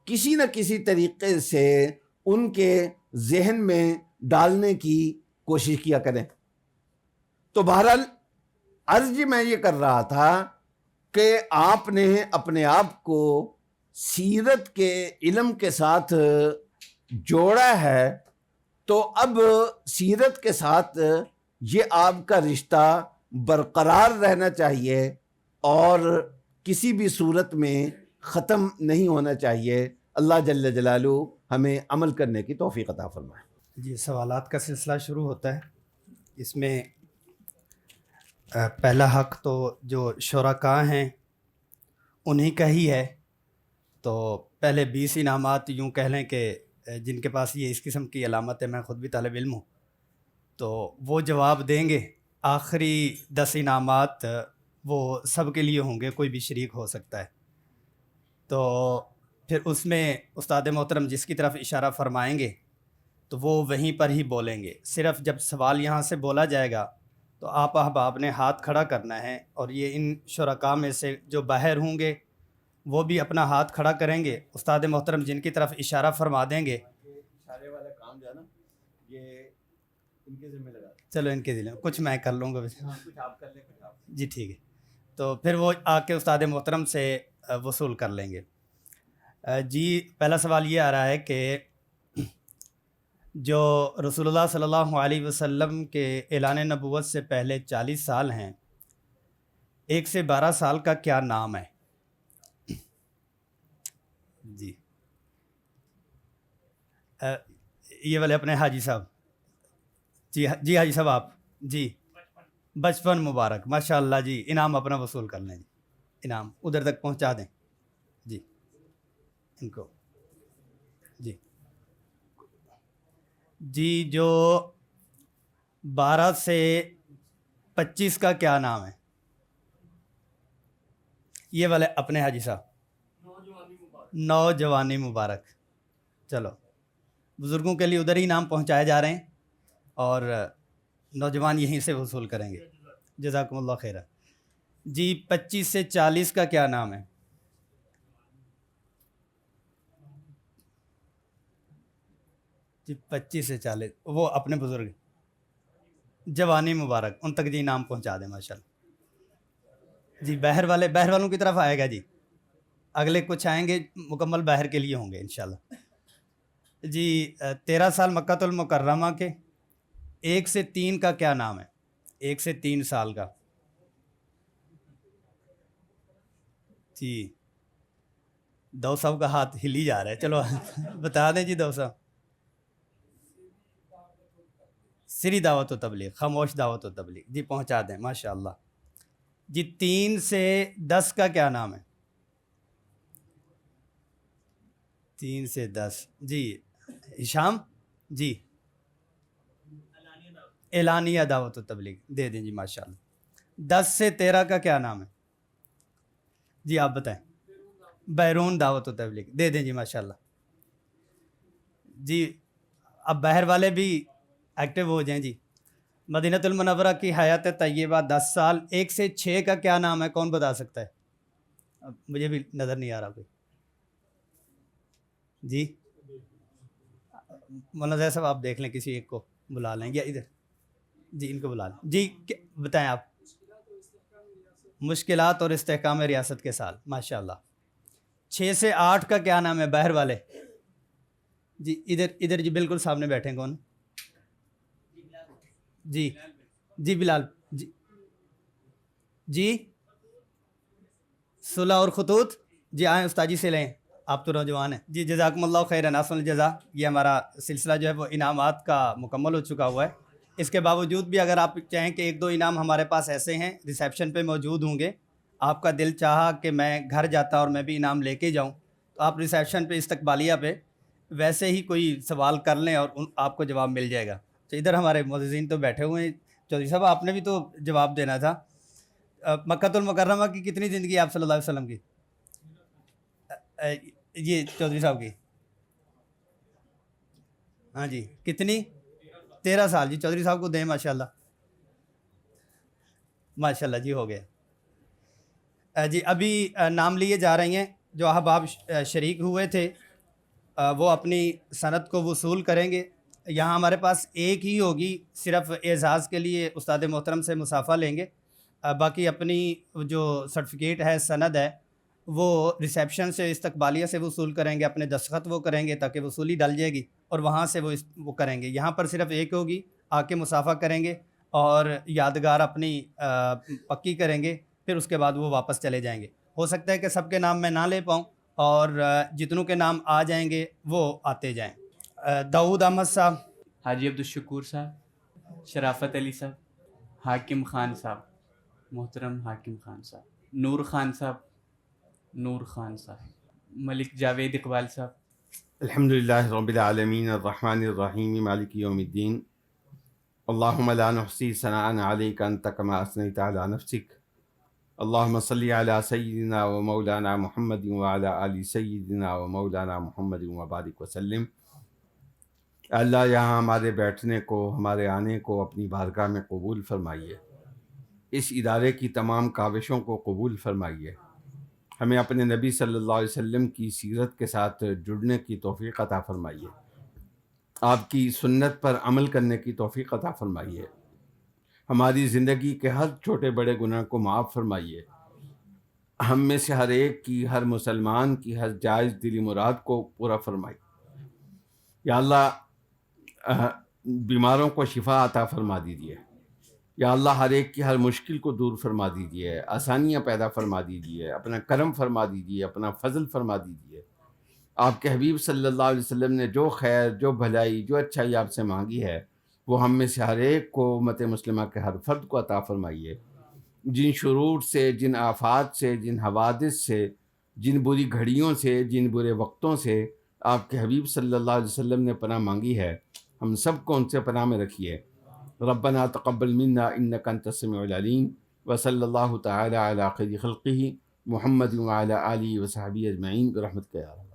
کسی نہ کسی طریقے سے ان کے ذہن میں ڈالنے کی کوشش کیا کریں. تو بہرحال عرض میں یہ کر رہا تھا کہ آپ نے اپنے آپ کو سیرت کے علم کے ساتھ جوڑا ہے، تو اب سیرت کے ساتھ یہ آپ کا رشتہ برقرار رہنا چاہیے اور کسی بھی صورت میں ختم نہیں ہونا چاہیے. اللہ جل جلالہ ہمیں عمل کرنے کی توفیق عطا فرمائے. جی، سوالات کا سلسلہ شروع ہوتا ہے. اس میں پہلا حق تو جو شرکاء ہیں انہی کا ہی ہے. تو پہلے 20 انعامات یوں کہہ لیں کہ جن کے پاس یہ اس قسم کی علامت ہے، میں خود بھی طالب علم ہوں، تو وہ جواب دیں گے. آخری 10 انعامات وہ سب کے لیے ہوں گے، کوئی بھی شریک ہو سکتا ہے. تو پھر اس میں استاد محترم جس کی طرف اشارہ فرمائیں گے تو وہ وہیں پر ہی بولیں گے. صرف جب سوال یہاں سے بولا جائے گا تو آپ احباب نے ہاتھ کھڑا کرنا ہے، اور یہ ان شرکاء میں سے جو باہر ہوں گے وہ بھی اپنا ہاتھ کھڑا کریں گے. استاد محترم جن کی طرف اشارہ فرما دیں گے، اشارے والا کام جو ہے نا یہ ان کے ذمہ لگا. چلو ان کے دل کچھ میں کر لوں گا. کچھ آپ کر لیں، کچھ آپ. جی ٹھیک ہے. تو پھر وہ آ کے استاد محترم سے وصول کر لیں گے. جی، پہلا سوال یہ آ رہا ہے کہ جو رسول اللہ صلی اللہ علیہ وسلم کے اعلان نبوت سے پہلے 40 سال ہیں، 1 سے 12 سال کا کیا نام ہے؟ جی یہ والے اپنے حاجی صاحب. جی حاجی صاحب آپ. جی بچپن مبارک، ماشاء اللہ. جی انعام اپنا وصول کر لیں. جی انعام ادھر تک پہنچا دیں. جی ان کو. جی جو 12 سے 25 کا کیا نام ہے؟ یہ والے اپنے حاجی صاحب. نوجوانی مبارک. چلو بزرگوں کے لیے ادھر ہی نام پہنچائے جا رہے ہیں اور نوجوان یہیں سے وصول کریں گے. جزاکم اللہ خیرہ. جی 25 سے 40 کا کیا نام ہے؟ جی 25 سے 40 وہ اپنے بزرگ. جوانی مبارک، ان تک جی نام پہنچا دیں ماشاء اللہ. جی باہر والوں کی طرف آئے گا. جی اگلے کچھ آئیں گے مکمل باہر کے لیے ہوں گے انشاءاللہ. جی 13 سال مکہ المکرمہ کے 1 سے 3 کا کیا نام ہے؟ 1 سے 3 سال کا. جی دو صاحب کا ہاتھ ہلی جا رہا ہے، چلو بتا دیں جی دو صاحب. سری دعوت و تبلیغ، خاموش دعوت و تبلیغ، جی پہنچا دیں ماشاء اللہ. جی 3 سے 10 کا کیا نام ہے؟ 3 سے 10 جی ہشام جی اعلانیہ دعوت و تبلیغ دے دیں جی ماشاء اللہ. 10 سے 13 کا کیا نام ہے؟ جی آپ بتائیں. بیرون دعوت و تبلیغ دے دیں جی ماشاء اللہ. جی اب باہر والے بھی ایکٹیو ہو جائیں جی. مدینہ المنورہ کی حیات طیبہ 10 سال. 1 سے 6 کا کیا نام ہے؟ کون بتا سکتا ہے؟ اب مجھے بھی نظر نہیں آ رہا کوئی. جی مولانا صاحب آپ دیکھ لیں، کسی ایک کو بلا لیں یا ادھر جی ان کو بلا لیں. جی بتائیں آپ. مشکلات اور استحکام ریاست کے سال ماشاء اللہ. 6 سے 8 کا کیا نام ہے باہر والے؟ جی ادھر جی بالکل سامنے بیٹھے ہیں. کون؟ جی جی بلال جی جی صلح اور خطوط. جی آئیں استاد جی سے لیں، آپ تو نوجوان ہیں. جی جزاکم اللہ خیرا احسن الجزا. یہ ہمارا سلسلہ جو ہے وہ انعامات کا مکمل ہو چکا ہوا ہے. اس کے باوجود بھی اگر آپ چاہیں کہ 1-2 انعام ہمارے پاس ایسے ہیں ریسیپشن پہ موجود ہوں گے، آپ کا دل چاہا کہ میں گھر جاتا اور میں بھی انعام لے کے جاؤں، تو آپ ریسیپشن پہ استقبالیہ پہ ویسے ہی کوئی سوال کر لیں اور آپ کو جواب مل جائے گا. تو ادھر ہمارے معززین تو بیٹھے ہوئے ہیں. چودھری صاحب آپ نے بھی تو جواب دینا تھا. مکہ المکرمہ کی کتنی زندگی آپ صلی اللہ علیہ وسلم کی؟ یہ چودھری صاحب کی ہاں جی کتنی؟ 13 سال. جی چودھری صاحب کو دیں ماشاء اللہ. ماشاء اللہ جی ہو گیا. جی ابھی نام لیے جا رہی ہیں. جو احباب شریک ہوئے تھے وہ اپنی سند کو وصول کریں گے. یہاں ہمارے پاس ایک ہی ہوگی، صرف اعزاز کے لیے استاد محترم سے مصافحہ لیں گے. باقی اپنی جو سرٹیفکیٹ ہے، سند ہے، وہ ریسیپشن سے استقبالیہ سے وصول کریں گے. اپنے دستخط وہ کریں گے تاکہ وصولی ڈل جائے گی، اور وہاں سے وہ کریں گے. یہاں پر صرف ایک ہوگی، آ کے مصافحہ کریں گے اور یادگار اپنی پکی کریں گے. پھر اس کے بعد وہ واپس چلے جائیں گے. ہو سکتا ہے کہ سب کے نام میں نہ لے پاؤں، اور جتنوں کے نام آ جائیں گے وہ آتے جائیں. داؤد احمد صاحب، حاجی عبدالشکور صاحب، شرافت علی صاحب، حاکم خان صاحب، محترم حاکم خان صاحب، نور خان صاحب، نور خان صاحب، ملک جاوید اقبال صاحب. الحمدللہ رب العالمین الرحمن الرحیم مالک یوم الدین. اللہم لا نحصی ثناء علیک انت کما اثنیت علی نفسک. اللہم صلی علی سیدنا و مولانا محمد وعلی آل سیدنا و مولانا محمد وبارک وسلم. اللہ یہاں ہمارے بیٹھنے کو، ہمارے آنے کو اپنی بارگاہ میں قبول فرمائیے. اس ادارے کی تمام کاوشوں کو قبول فرمائیے. ہمیں اپنے نبی صلی اللہ علیہ وسلم کی سیرت کے ساتھ جڑنے کی توفیق عطا فرمائیے. آپ کی سنت پر عمل کرنے کی توفیق عطا فرمائیے. ہماری زندگی کے ہر چھوٹے بڑے گناہ کو معاف فرمائیے. ہم میں سے ہر ایک کی، ہر مسلمان کی ہر جائز دلی مراد کو پورا فرمائیے. یا اللہ بیماروں کو شفا عطا فرما دیجیے. یا اللہ ہر ایک کی ہر مشکل کو دور فرما دیجیے، آسانیاں پیدا فرما دیجیے، اپنا کرم فرما دیجیے، اپنا فضل فرما دیجیے. آپ کے حبیب صلی اللہ علیہ وسلم نے جو خیر، جو بھلائی، جو اچھائی آپ سے مانگی ہے، وہ ہم میں سے ہر ایک کو، امت مسلمہ کے ہر فرد کو عطا فرمائیے. جن شرور سے، جن آفات سے، جن حوادث سے، جن بری گھڑیوں سے، جن برے وقتوں سے آپ کے حبیب صلی اللہ علیہ وسلم نے پناہ مانگی ہے، ہم سب کو ان سے پناہ میں رکھیے. ربنا تقبل منا انک انت السمیع العلیم. وصلی اللہ تعالی علی خیر خلقہ محمد وعلی آلہ وصحبہ اجمعین برحمتک یا رب.